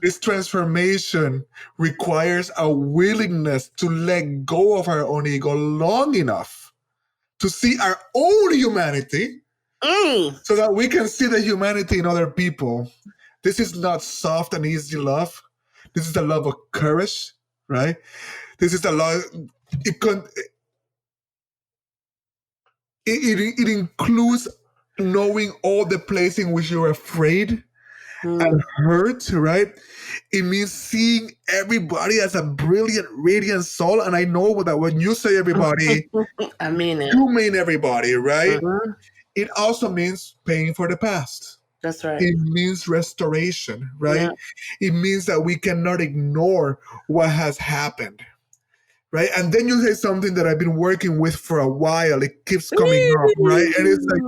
This transformation requires a willingness to let go of our own ego long enough to see our own humanity so that we can see the humanity in other people. This is not soft and easy love. This is the love of courage, right? This is the love. It includes knowing all the places in which you're afraid and hurt, right? It means seeing everybody as a brilliant, radiant soul. And I know that when you say everybody,
I mean it.
you mean everybody, right?
Mm-hmm.
It also means paying for the past.
That's right.
It means restoration, right?
Yeah.
It means that we cannot ignore what has happened. Right. And then you say something that I've been working with for a while. It keeps coming up, right? And it's like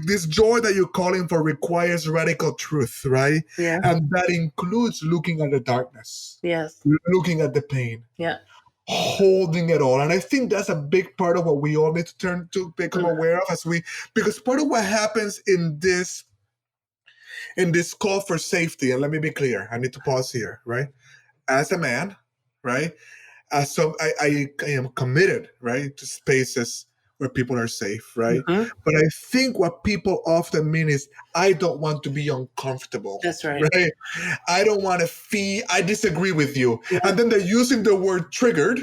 this joy that you're calling for requires radical truth, right?
Yeah.
And that includes looking at the darkness.
Yes.
Looking at the pain.
Yeah.
Holding it all. And I think that's a big part of what we all need to turn to become aware of because part of what happens in this call for safety, and let me be clear, I need to pause here, right? As a man, right? So I am committed, right, to spaces where people are safe, right?
Mm-hmm.
But I think what people often mean is, I don't want to be uncomfortable.
That's right.
Right? I don't want to feel, I disagree with you. Yeah. And then they're using the word triggered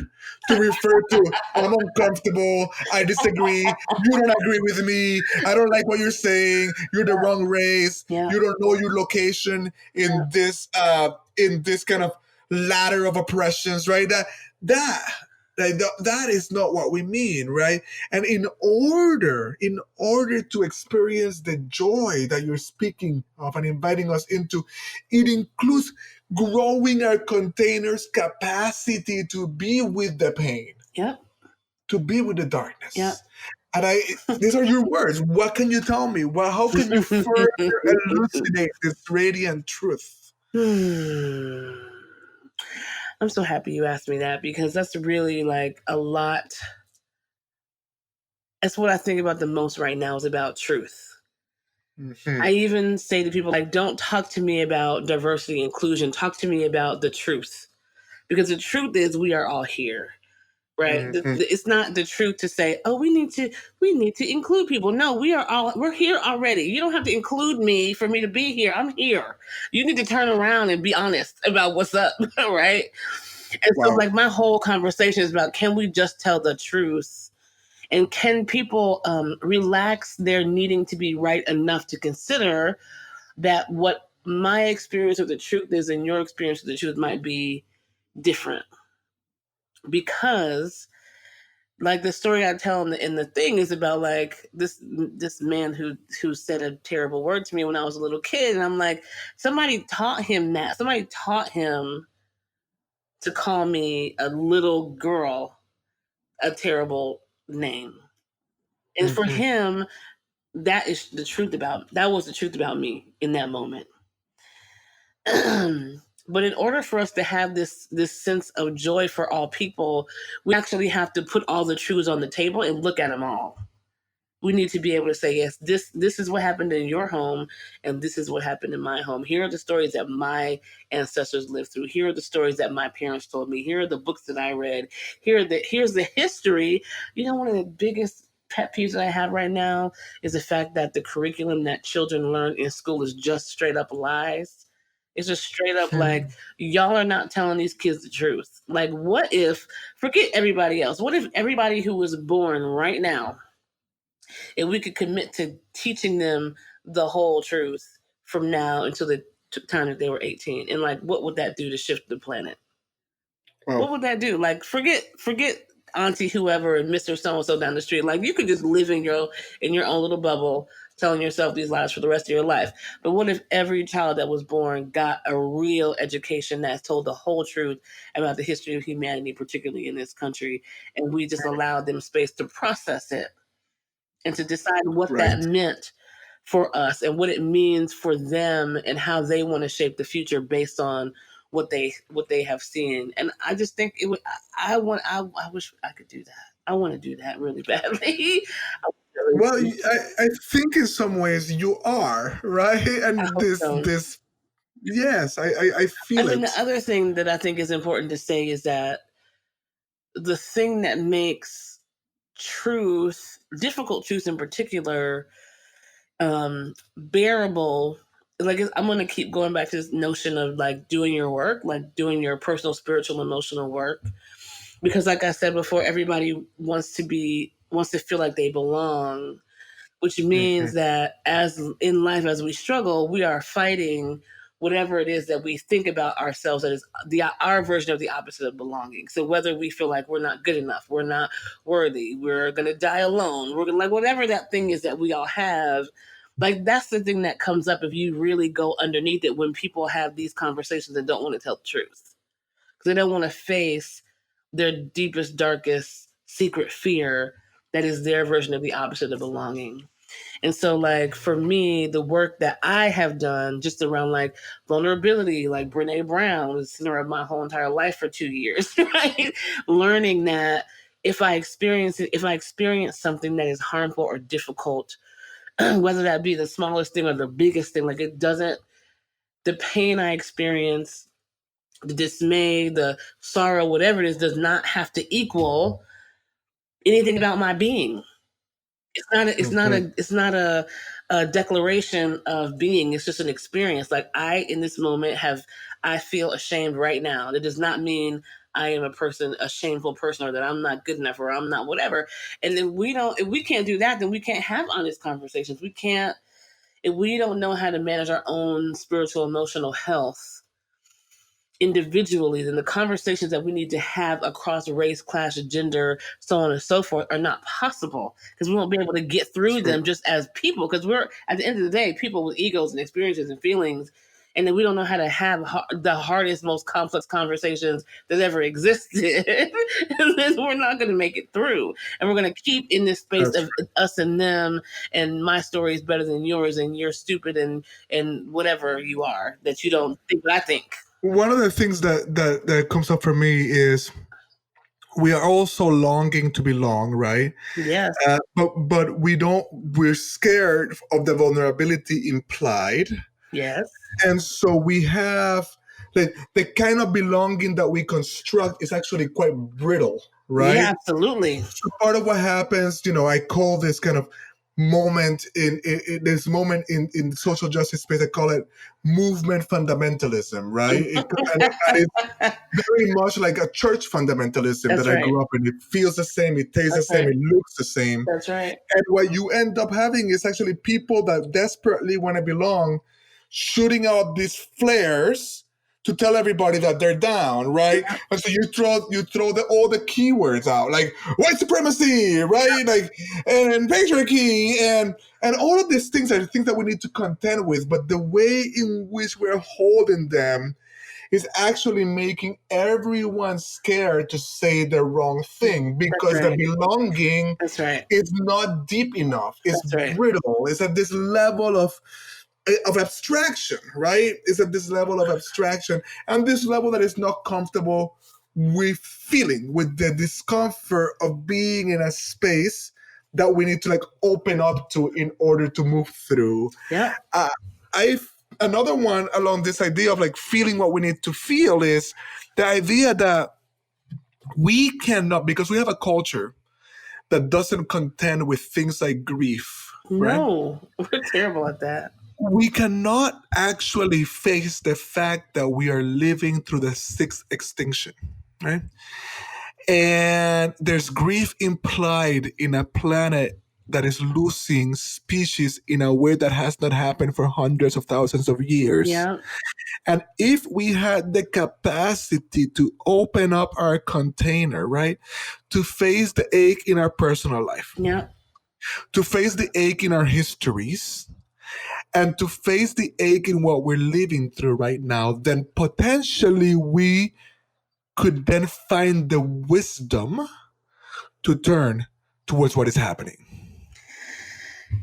to refer to, I'm uncomfortable, I disagree, you don't agree with me, I don't like what you're saying, you're the wrong race, you don't know your location in this kind of ladder of oppressions, right? That is not what we mean, right? And in order to experience the joy that you're speaking of and inviting us into, it includes growing our container's capacity to be with the pain.
Yep.
To be with the darkness.
Yep.
And these are your words. What can you tell me? Well, how can you further elucidate this radiant truth?
I'm so happy you asked me that, because that's really like a lot. That's what I think about the most right now, is about truth. Mm-hmm. I even say to people, like, don't talk to me about diversity, inclusion. Talk to me about the truth. Because the truth is, we are all here, right? Mm-hmm. It's not the truth to say, oh, we need to include people. No, we're here already. You don't have to include me for me to be here. I'm here. You need to turn around and be honest about what's up, right? And so, like, my whole conversation is about, can we just tell the truth? And can people relax their needing to be right enough to consider that what my experience with the truth is and your experience with the truth might be different? Because, like, the story I tell in the thing is about, like, this man who said a terrible word to me when I was a little kid. And I'm like, somebody taught him that. Somebody taught him to call me, a little girl, a terrible name. And for him, that was the truth about me in that moment. But in order for us to have this sense of joy for all people, we actually have to put all the truths on the table and look at them all. We need to be able to say, yes, this is what happened in your home, and this is what happened in my home. Here are the stories that my ancestors lived through. Here are the stories that my parents told me. Here are the books that I read. Here's the history. You know, one of the biggest pet peeves that I have right now is the fact that the curriculum that children learn in school is just straight up lies. It's just straight up like, y'all are not telling these kids the truth. Like, what if, forget everybody else, what if everybody who was born right now, if we could commit to teaching them the whole truth from now until the time that they were 18, and like, what would that do to shift the planet? What would that do? Like, forget Auntie whoever and Mr. So and so down the street. Like, you could just live in your own little bubble, telling yourself these lies for the rest of your life. But what if every child that was born got a real education that's told the whole truth about the history of humanity, particularly in this country, and we just allowed them space to process it and to decide what that
Right.
meant for us and what it means for them and how they want to shape the future based on what they have seen. And I just think it would. I wish I could do that. I want to do that really badly.
Well, I think in some ways you are, right?
I
And
hope so.
yes, I
I
feel
mean,
it.
the other thing that I think is important to say is that the thing that makes truth, difficult truth in particular, bearable, like, I'm going to keep going back to this notion of like doing your work, like doing your personal spiritual emotional work, because like I said before, everybody wants to feel like they belong, which means
Mhm.
that as in life, as we struggle, we are fighting whatever it is that we think about ourselves that is our version of the opposite of belonging. So whether we feel like we're not good enough, we're not worthy, we're gonna die alone, we're gonna, like, whatever that thing is that we all have, like, that's the thing that comes up if you really go underneath it when people have these conversations and don't want to tell the truth because they don't want to face their deepest, darkest secret fear that is their version of the opposite of belonging. And so, like, for me, the work that I have done just around like vulnerability, like Brene Brown was the center of my whole entire life for 2 years, right? Learning that if I experience something that is harmful or difficult, whether that be the smallest thing or the biggest thing, like, it doesn't, the pain I experience, the dismay, the sorrow, whatever it is, does not have to equal anything about my being.
Mhm.
It's not a declaration of being. It's just an experience. Like, I in this moment I feel ashamed right now. That does not mean I am a shameful person, or that I'm not good enough, or I'm not whatever. And then if we can't do that, then we can't have honest conversations. We can't, if we don't know how to manage our own spiritual emotional health individually, then the conversations that we need to have across race, class, gender, so on and so forth, are not possible because we won't be able to get through
Sure.
them just as people. Because we're, at the end of the day, people with egos and experiences and feelings, and then we don't know how to have the hardest, most complex conversations that ever existed. And then we're not going to make it through, and we're going to keep in this space
That's
of us and them, and my story is better than yours, and you're stupid, and whatever you are that you don't think what I think.
one of the things that comes up for me is we are also longing to belong, right?
Yes.
But we're scared of the vulnerability implied,
Yes.
and so we have the kind of belonging that we construct is actually quite brittle,
Yeah,
right?
absolutely.
So part of what happens, I call this kind of moment in this moment in social justice space, I call it movement fundamentalism, right? And it's very much like a church fundamentalism that
That's
I
right.
grew up in. It feels the same, it tastes the
That's
same,
right.
it looks the same.
That's right.
And what you end up having is actually people that desperately want to belong, shooting out these flares to tell everybody that they're down, right?
Yeah.
And so you throw all the keywords out, like white supremacy, right? Like and patriarchy and all of these things are things that we need to contend with. But the way in which we're holding them is actually making everyone scared to say the wrong thing
That's
because the
right.
belonging
That's right.
is not deep enough. It's
That's right.
brittle. It's at this level of abstraction, right? It's at this level of abstraction and this level that is not comfortable with feeling, with the discomfort of being in a space that we need to like open up to in order to move through.
Yeah.
Another one along this idea of like feeling what we need to feel is the idea that we cannot, because we have a culture that doesn't contend with things like grief, right?
No, we're terrible at that.
We cannot actually face the fact that we are living through the sixth extinction, right? And there's grief implied in a planet that is losing species in a way that has not happened for hundreds of thousands of years.
Yeah.
And if we had the capacity to open up our container, right, to face the ache in our personal life,
Yeah.
to face the ache in our histories, and to face the ache in what we're living through right now, then potentially we could then find the wisdom to turn towards what is happening.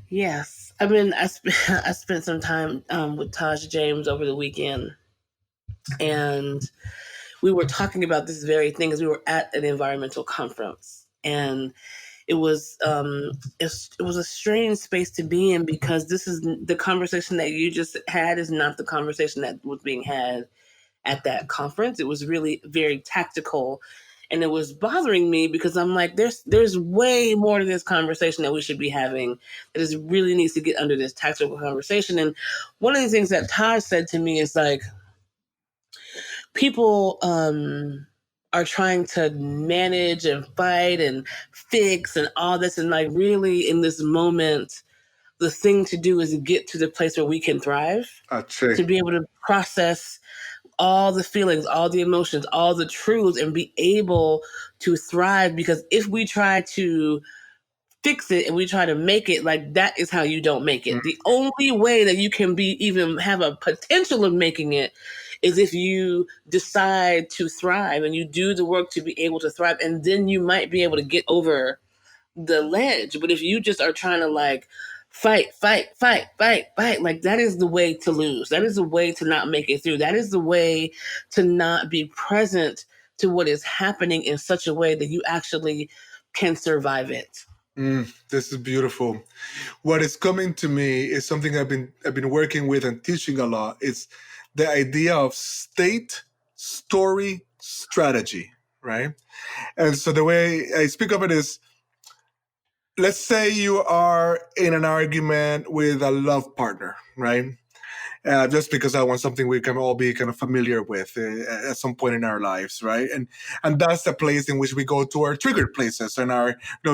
Yes. I mean, I spent some time with Taj James over the weekend, and we were talking about this very thing because we were at an environmental conference, and it was a strange space to be in because this is the conversation that you just had is not the conversation that was being had at that conference. It was really very tactical, and it was bothering me because I'm like, there's way more to this conversation that we should be having that is really needs to get under this tactical conversation. And one of the things that Taj said to me is like, people are trying to manage and fight and fix and all this, and like really in this moment, the thing to do is get to the place where we can thrive, to be able to process all the feelings, all the emotions, all the truths, and be able to thrive. Because if we try to fix it and we try to make it, like that is how you don't make it. The only way that you can be even have a potential of making it is if you decide to thrive and you do the work to be able to thrive, and then you might be able to get over the ledge. But if you just are trying to like fight, like that is the way to lose. That is the way to not make it through. That is the way to not be present to what is happening in such a way that you actually can survive it.
This is beautiful. What is coming to me is something I've been working with and teaching a lot. It's the idea of state, story, strategy, right? And so the way I speak of it is, let's say you are in an argument with a love partner, right? Just because I want something we can all be kind of familiar with at some point in our lives, right? And that's the place in which we go to our triggered places, and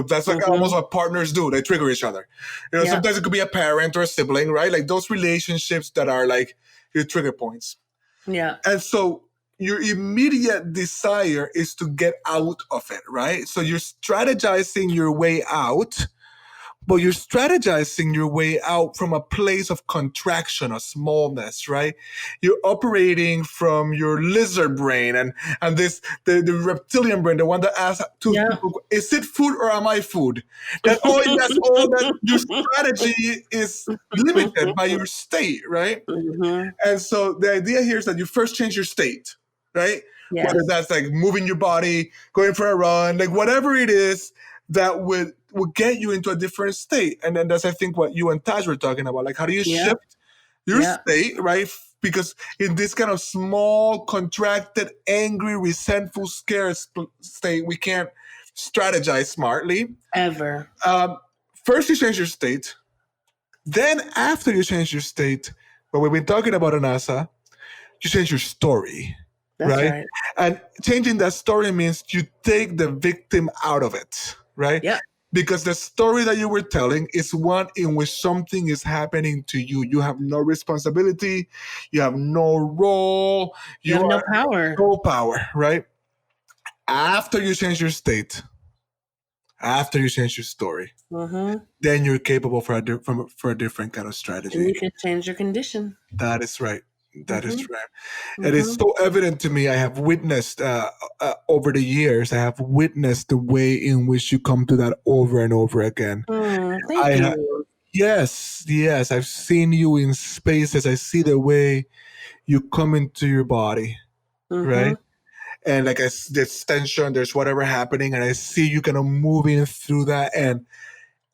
that's like almost what partners do. They trigger each other. Sometimes it could be a parent or a sibling, right? Like those relationships that are like your trigger points.
Yeah.
And so your immediate desire is to get out of it, right? So you're strategizing your way out, but you're strategizing your way out from a place of contraction or smallness, right? You're operating from your lizard brain and the reptilian brain, the one that asks people, is it food or am I food? That's all that your strategy is limited by your state, right? And so the idea here is that you first change your state, right?
Yes.
Whether that's like moving your body, going for a run, like whatever it is that would get you into a different state. And then that's, I think, what you and Taj were talking about. Like, how do you shift your state, right? Because in this kind of small, contracted, angry, resentful, scared state, we can't strategize smartly.
Ever.
First, you change your state. Then, after you change your state, what we've been talking about, Anasa, you change your story.
That's right.
And changing that story means you take the victim out of it, right?
Yeah.
Because the story that you were telling is one in which something is happening to you. You have no responsibility. You have no role.
You have no power.
No power, right? After you change your state, after you change your story, then you're capable for a different kind of strategy.
And you can change your condition.
That is right. That is right. And it's so evident to me. I have witnessed over the years, I have witnessed the way in which you come to that over and over again.
Thank you.
Yes. I've seen you in spaces. I see the way you come into your body, right? And like there's tension, there's whatever happening, and I see you kind of moving through that. And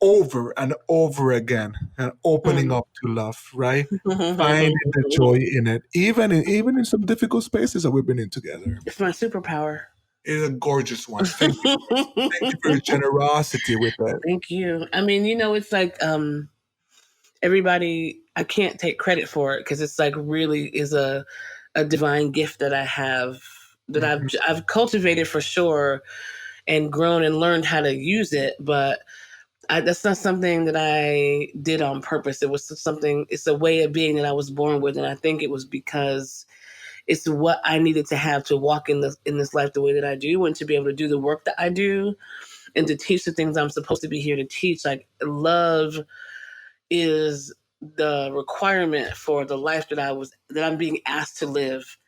over and over again and opening up to love, right? Finding the joy in it, even in some difficult spaces that we've been in together.
It's my superpower.
It is a gorgeous one. Thank you for your generosity with it.
Thank you. I mean, it's like everybody. I can't take credit for it because it's like really is a divine gift that I have that I've cultivated for sure and grown and learned how to use it, but that's not something that I did on purpose. It was something. It's a way of being that I was born with, and I think it was because it's what I needed to have to walk in this life the way that I do, and to be able to do the work that I do, and to teach the things I'm supposed to be here to teach. Like love is the requirement for the life that I'm being asked to live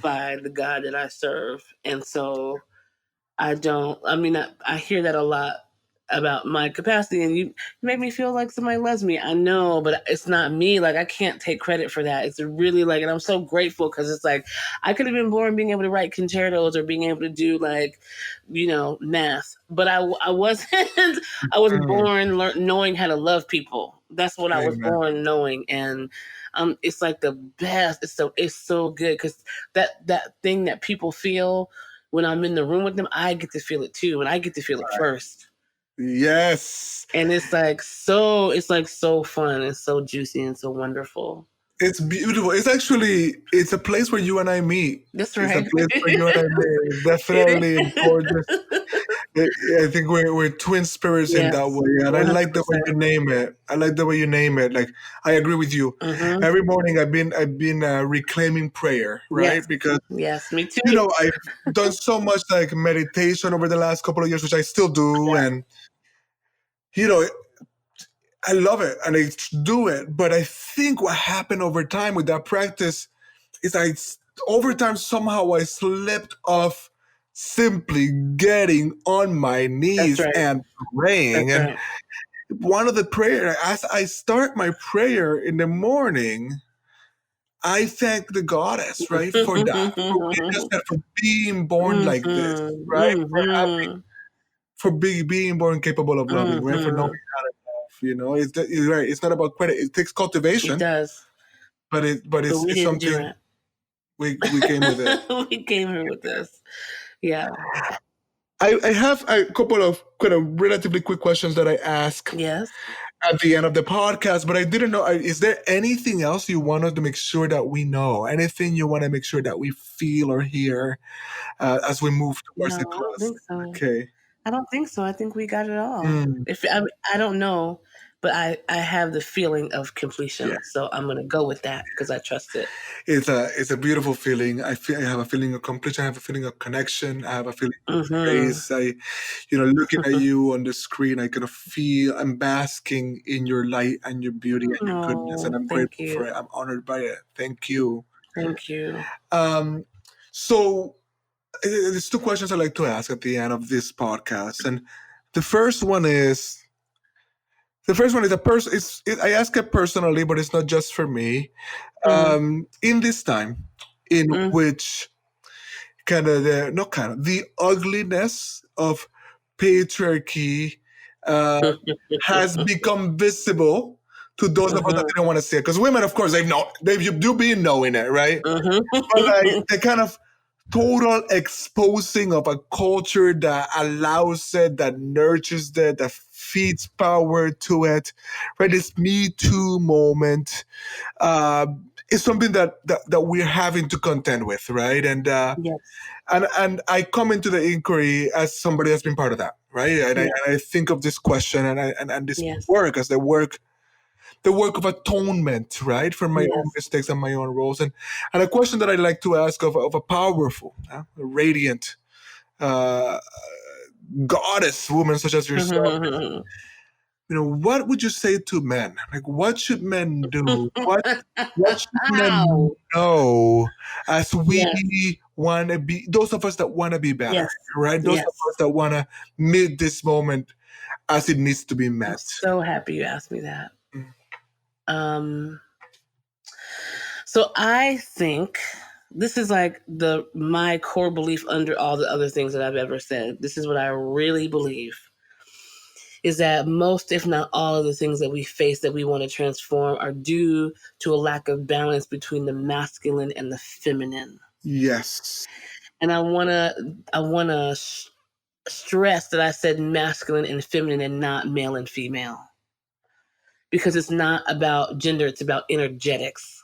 by the God that I serve, and so I hear that a lot about my capacity, and you make me feel like somebody loves me. I know, but it's not me. Like I can't take credit for that. It's really like, and I'm so grateful because it's like I could have been born being able to write concertos or being able to do like, math, but I wasn't. I was born knowing how to love people. That's what I was born knowing, and it's like the best. It's so good because that thing that people feel when I'm in the room with them, I get to feel it too, and I get to feel it first.
Yes.
And it's like so fun and so juicy and so wonderful.
It's beautiful. It's a place where you and I meet.
That's right.
It's a place where you and I meet. Definitely gorgeous. I think we're twin spirits in that way, and 100%. I like the way you name it. Like I agree with you. Mm-hmm. Every morning I've been reclaiming prayer, right?
Yes.
Because
yes, me too.
I've done so much like meditation over the last couple of years, which I still do, and I love it and I do it. But I think what happened over time with that practice is over time somehow I slipped off simply getting on my knees and praying. And one of the prayer, as I start my prayer in the morning, I thank the goddess, right, for that, for being born like this, right, for being born capable of loving, right, for knowing how to love. You're right. It's not about credit. It takes cultivation.
It does,
but it's something. We came with it.
We came here with this. Yeah.
I have a couple of kind of relatively quick questions that I ask at the end of the podcast, but I didn't know, is there anything else you want us to make sure that we know? Anything you want to make sure that we feel or hear as we move towards the close?
I don't think so.
Okay.
I don't think so. I think we got it all. I don't know, but I have the feeling of completion, so I'm gonna go with that because I trust it.
It's a beautiful feeling. I have a feeling of completion. I have a feeling of connection. I have a feeling of grace. Looking at you on the screen, I kind of feel I'm basking in your light and your beauty and your goodness, and I'm grateful for it. I'm honored by it. Thank you.
Thank you.
So there's two questions I like to ask at the end of this podcast, and the first one is I ask it personally, but it's not just for me. In this time, in which the ugliness of patriarchy has become visible to those of us that didn't want to see it. Because women, of course, they do be knowing it, right? But like the kind of total exposing of a culture that allows it, that nurtures it, that feeds power to it, right? This Me Too moment is something that we're having to contend with, right? And and I come into the inquiry as somebody that's been part of that, right? And I think of this question and this work as the work of atonement, right, for my own mistakes and my own roles. And a question that I like to ask of a powerful, radiant goddess woman such as yourself, what would you say to men? Like, what should men do? What should men know as we want to be, those of us that want to be better, right? Those of us that want to meet this moment as it needs to be met.
I'm so happy you asked me that. So I think this is like my core belief under all the other things that I've ever said. This is what I really believe, is that most, if not all, of the things that we face that we want to transform are due to a lack of balance between the masculine and the feminine.
Yes.
And I wanna stress that I said masculine and feminine and not male and female, because it's not about gender; it's about energetics.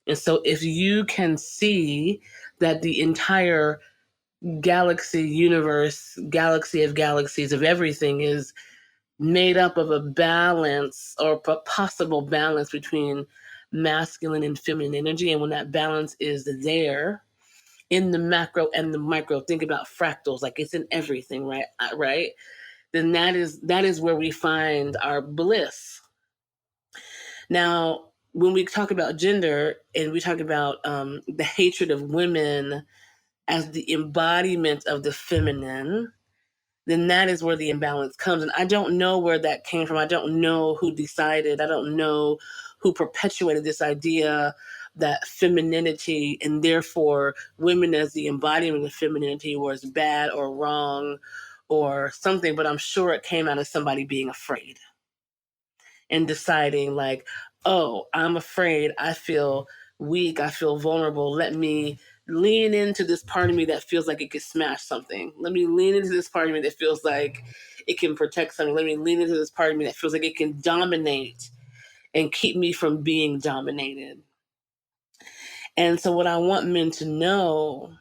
And so, if you can see that the entire galaxy, universe, galaxy of galaxies of everything is made up of a balance or a possible balance between masculine and feminine energy. And when that balance is there in the macro and the micro, think about fractals, like it's in everything, right? Right. Then that is where we find our bliss. Now, when we talk about gender and we talk about the hatred of women as the embodiment of the feminine, then that is where the imbalance comes. And I don't know where that came from. I don't know who decided. I don't know who perpetuated this idea that femininity and therefore women as the embodiment of femininity was bad or wrong or something, but I'm sure it came out of somebody being afraid and deciding like, oh, I'm afraid, I feel weak, I feel vulnerable. Let me lean into this part of me that feels like it could smash something. Let me lean into this part of me that feels like it can protect something. Let me lean into this part of me that feels like it can dominate and keep me from being dominated. And so what I want men to know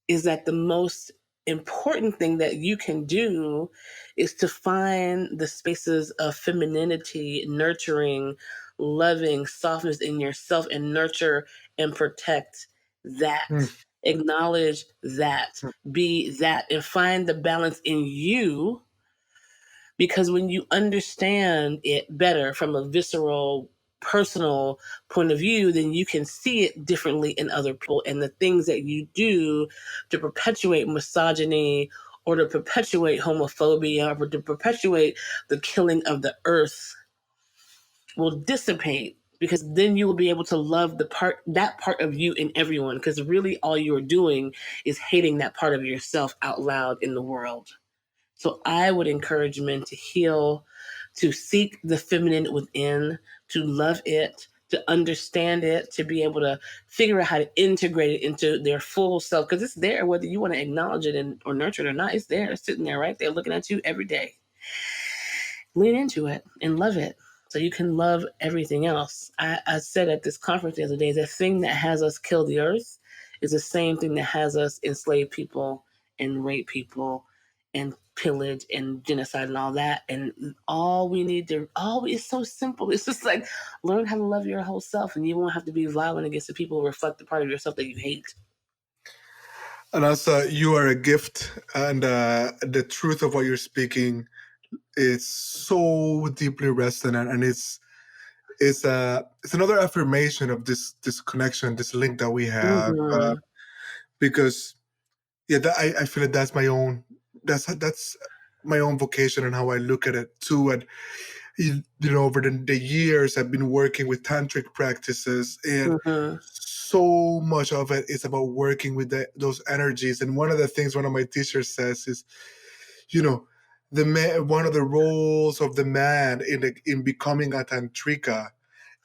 is that the most important thing that you can do is to find the spaces of femininity, nurturing, loving, softness in yourself and nurture and protect that. Acknowledge that, be that, and find the balance in you. Because when you understand it better from a visceral, personal point of view, then you can see it differently in other people. And the things that you do to perpetuate misogyny or to perpetuate homophobia or to perpetuate the killing of the earth will dissipate, because then you will be able to love that part of you in everyone, because really all you're doing is hating that part of yourself out loud in the world. So I would encourage men to heal, to seek the feminine within, to love it, to understand it, to be able to figure out how to integrate it into their full self, because it's there, whether you want to acknowledge it or nurture it or not. It's there, it's sitting there right there looking at you every day. Lean into it and love it so you can love everything else. I said at this conference the other day, the thing that has us kill the earth is the same thing that has us enslave people and rape people and pillage and genocide and all that. And all we need to, it's so simple. It's just like learn how to love your whole self, and you won't have to be violent against the people who reflect the part of yourself that you hate.
Anasa, you are a gift, and the truth of what you're speaking is so deeply resonant, and it's another affirmation of this connection, this link that we have,
Mm-hmm.
because I feel that that's my own vocation and how I look at it too. And over the years, I've been working with tantric practices, and
Mm-hmm.
so much of it is about working with those energies. And one of the things one of my teachers says is, the man, one of the roles of the man in becoming a tantrika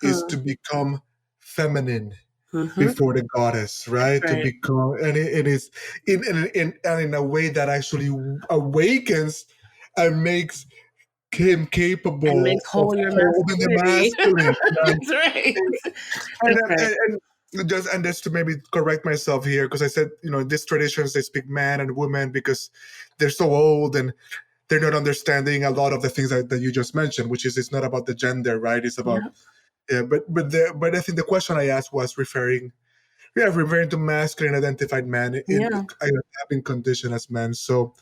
is to become feminine
Mm-hmm.
before the goddess, right?
That's
To
right.
become, and it is in a way that actually awakens and makes him
And
capable
makes
of
whole your
holding the
masculinity.
masculine, right?
That's right.
And,
That's right.
just to maybe correct myself here, because I said, these traditions, they speak man and woman because they're so old and they're not understanding a lot of the things that you just mentioned, which is it's not about the gender, right? It's about but I think the question I asked was referring to masculine identified men in
Yeah.
having condition as men. So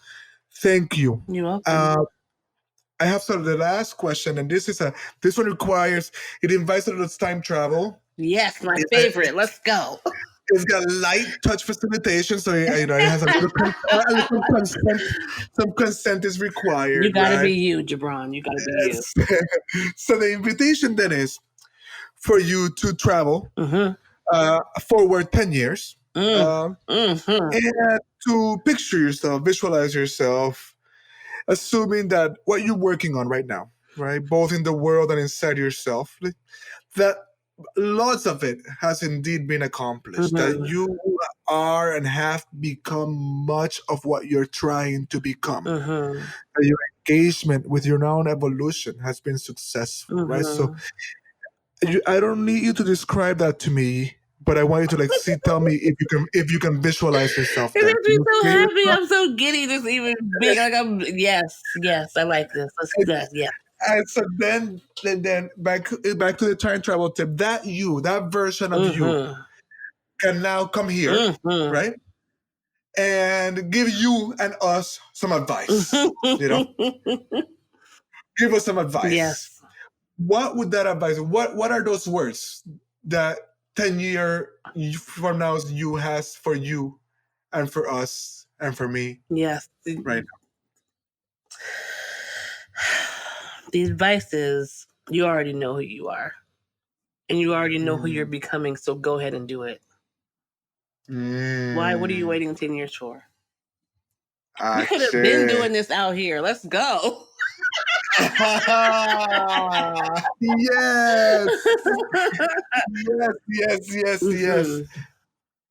thank you.
You're welcome.
I have sort of the last question, and this one requires, it invites a little time travel.
Yes, my favorite. Let's go.
It's got light touch facilitation, so it has a little consent. Some consent is
You
required,
gotta be
right?
you, Gibrán. You gotta be you.
So the invitation then is for you to travel
Mm-hmm.
forward 10 years,
Mm. Mm-hmm.
and to picture yourself, visualize yourself assuming that what you're working on right now, right, both in the world and inside yourself, that lots of it has indeed been accomplished, that
Mhm.
you are and have become much of what you're trying to become,
Mhm.
that your engagement with your own evolution has been successful, right? So
Mhm.
I don't need you to describe that to me, but I want you to like tell me if you can visualize yourself
It
there.
makes
Can
me
you
so
see
happy.
yourself?
I'm so giddy. Just even big. Like I'm. Yes. I like this. Let's
And,
go. Yeah.
and so then back to the time travel tip. That version of you
Mhm.
can now come here,
Mhm.
right? And give you and us some advice. You know, give us some advice.
Yes.
What would that advice? What are those words that 10 year from now you has for you and for us and for me
Yes.
right
The advice is you already know who you are, and you already
now?
know who you're becoming. So go ahead and do it. Why? What are you
Mm.
waiting 10 years for? We could have been
Ache.
doing this out here. Let's go.
Yes, yes.
Mhm.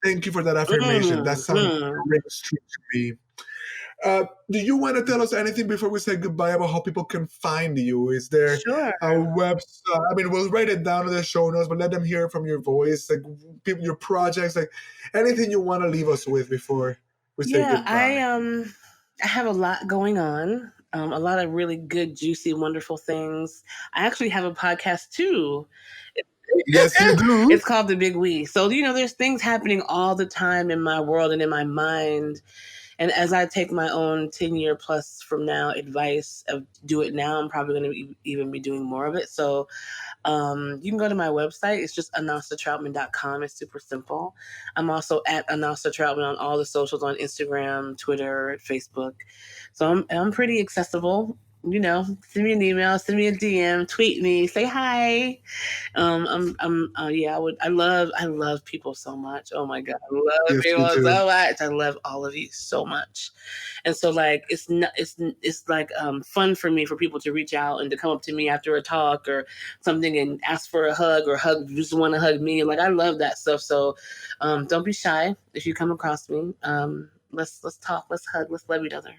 Thank you for that affirmation. That sounds
Mhm.
very true to me. Do you want to tell us anything before we say goodbye about how people can find you? Is there
Sure.
a website? I mean, we'll write it down in the show notes, but let them hear from your voice, like people, your projects, like anything you want to leave us with before we say
Yeah,
goodbye.
I have a lot going on. A lot of really good, juicy, wonderful things. I actually have a podcast too.
Yes, you do.
It's called The Big We. So, there's things happening all the time in my world and in my mind. And as I take my own 10-year plus from now advice of do it now, I'm probably going to even be doing more of it. So you can go to my website. It's just anasatroutman.com. It's super simple. I'm also at Anasa Troutman on all the socials on Instagram, Twitter, Facebook. So I'm pretty accessible. Send me an email, send me a DM, tweet me, say hi. Yeah, I love people so much. Oh my God, I love
Yes, you
people
do.
so much. I love all of you so much. And so like it's not it's like fun for me for people to reach out and to come up to me after a talk or something and ask for a hug or just want to hug me. Like I love that stuff. So don't be shy if you come across me. Let's talk, let's hug, let's love each other.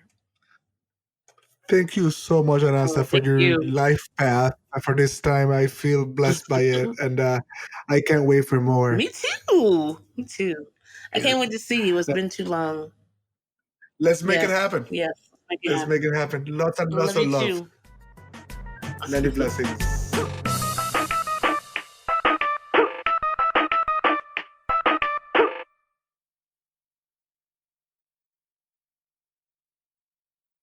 Thank you so much, Anasa, for
Thank
your
you.
life path. For this time, I feel blessed by it, and I can't wait for more.
Me too. Me too. I
Yes.
can't wait to see you. It's been too long.
Let's make it
Yes.
happen.
Yes. Let's make it
Let's make
happen.
it happen. Lots and
I
lots
love
of
you
love.
too.
Many blessings.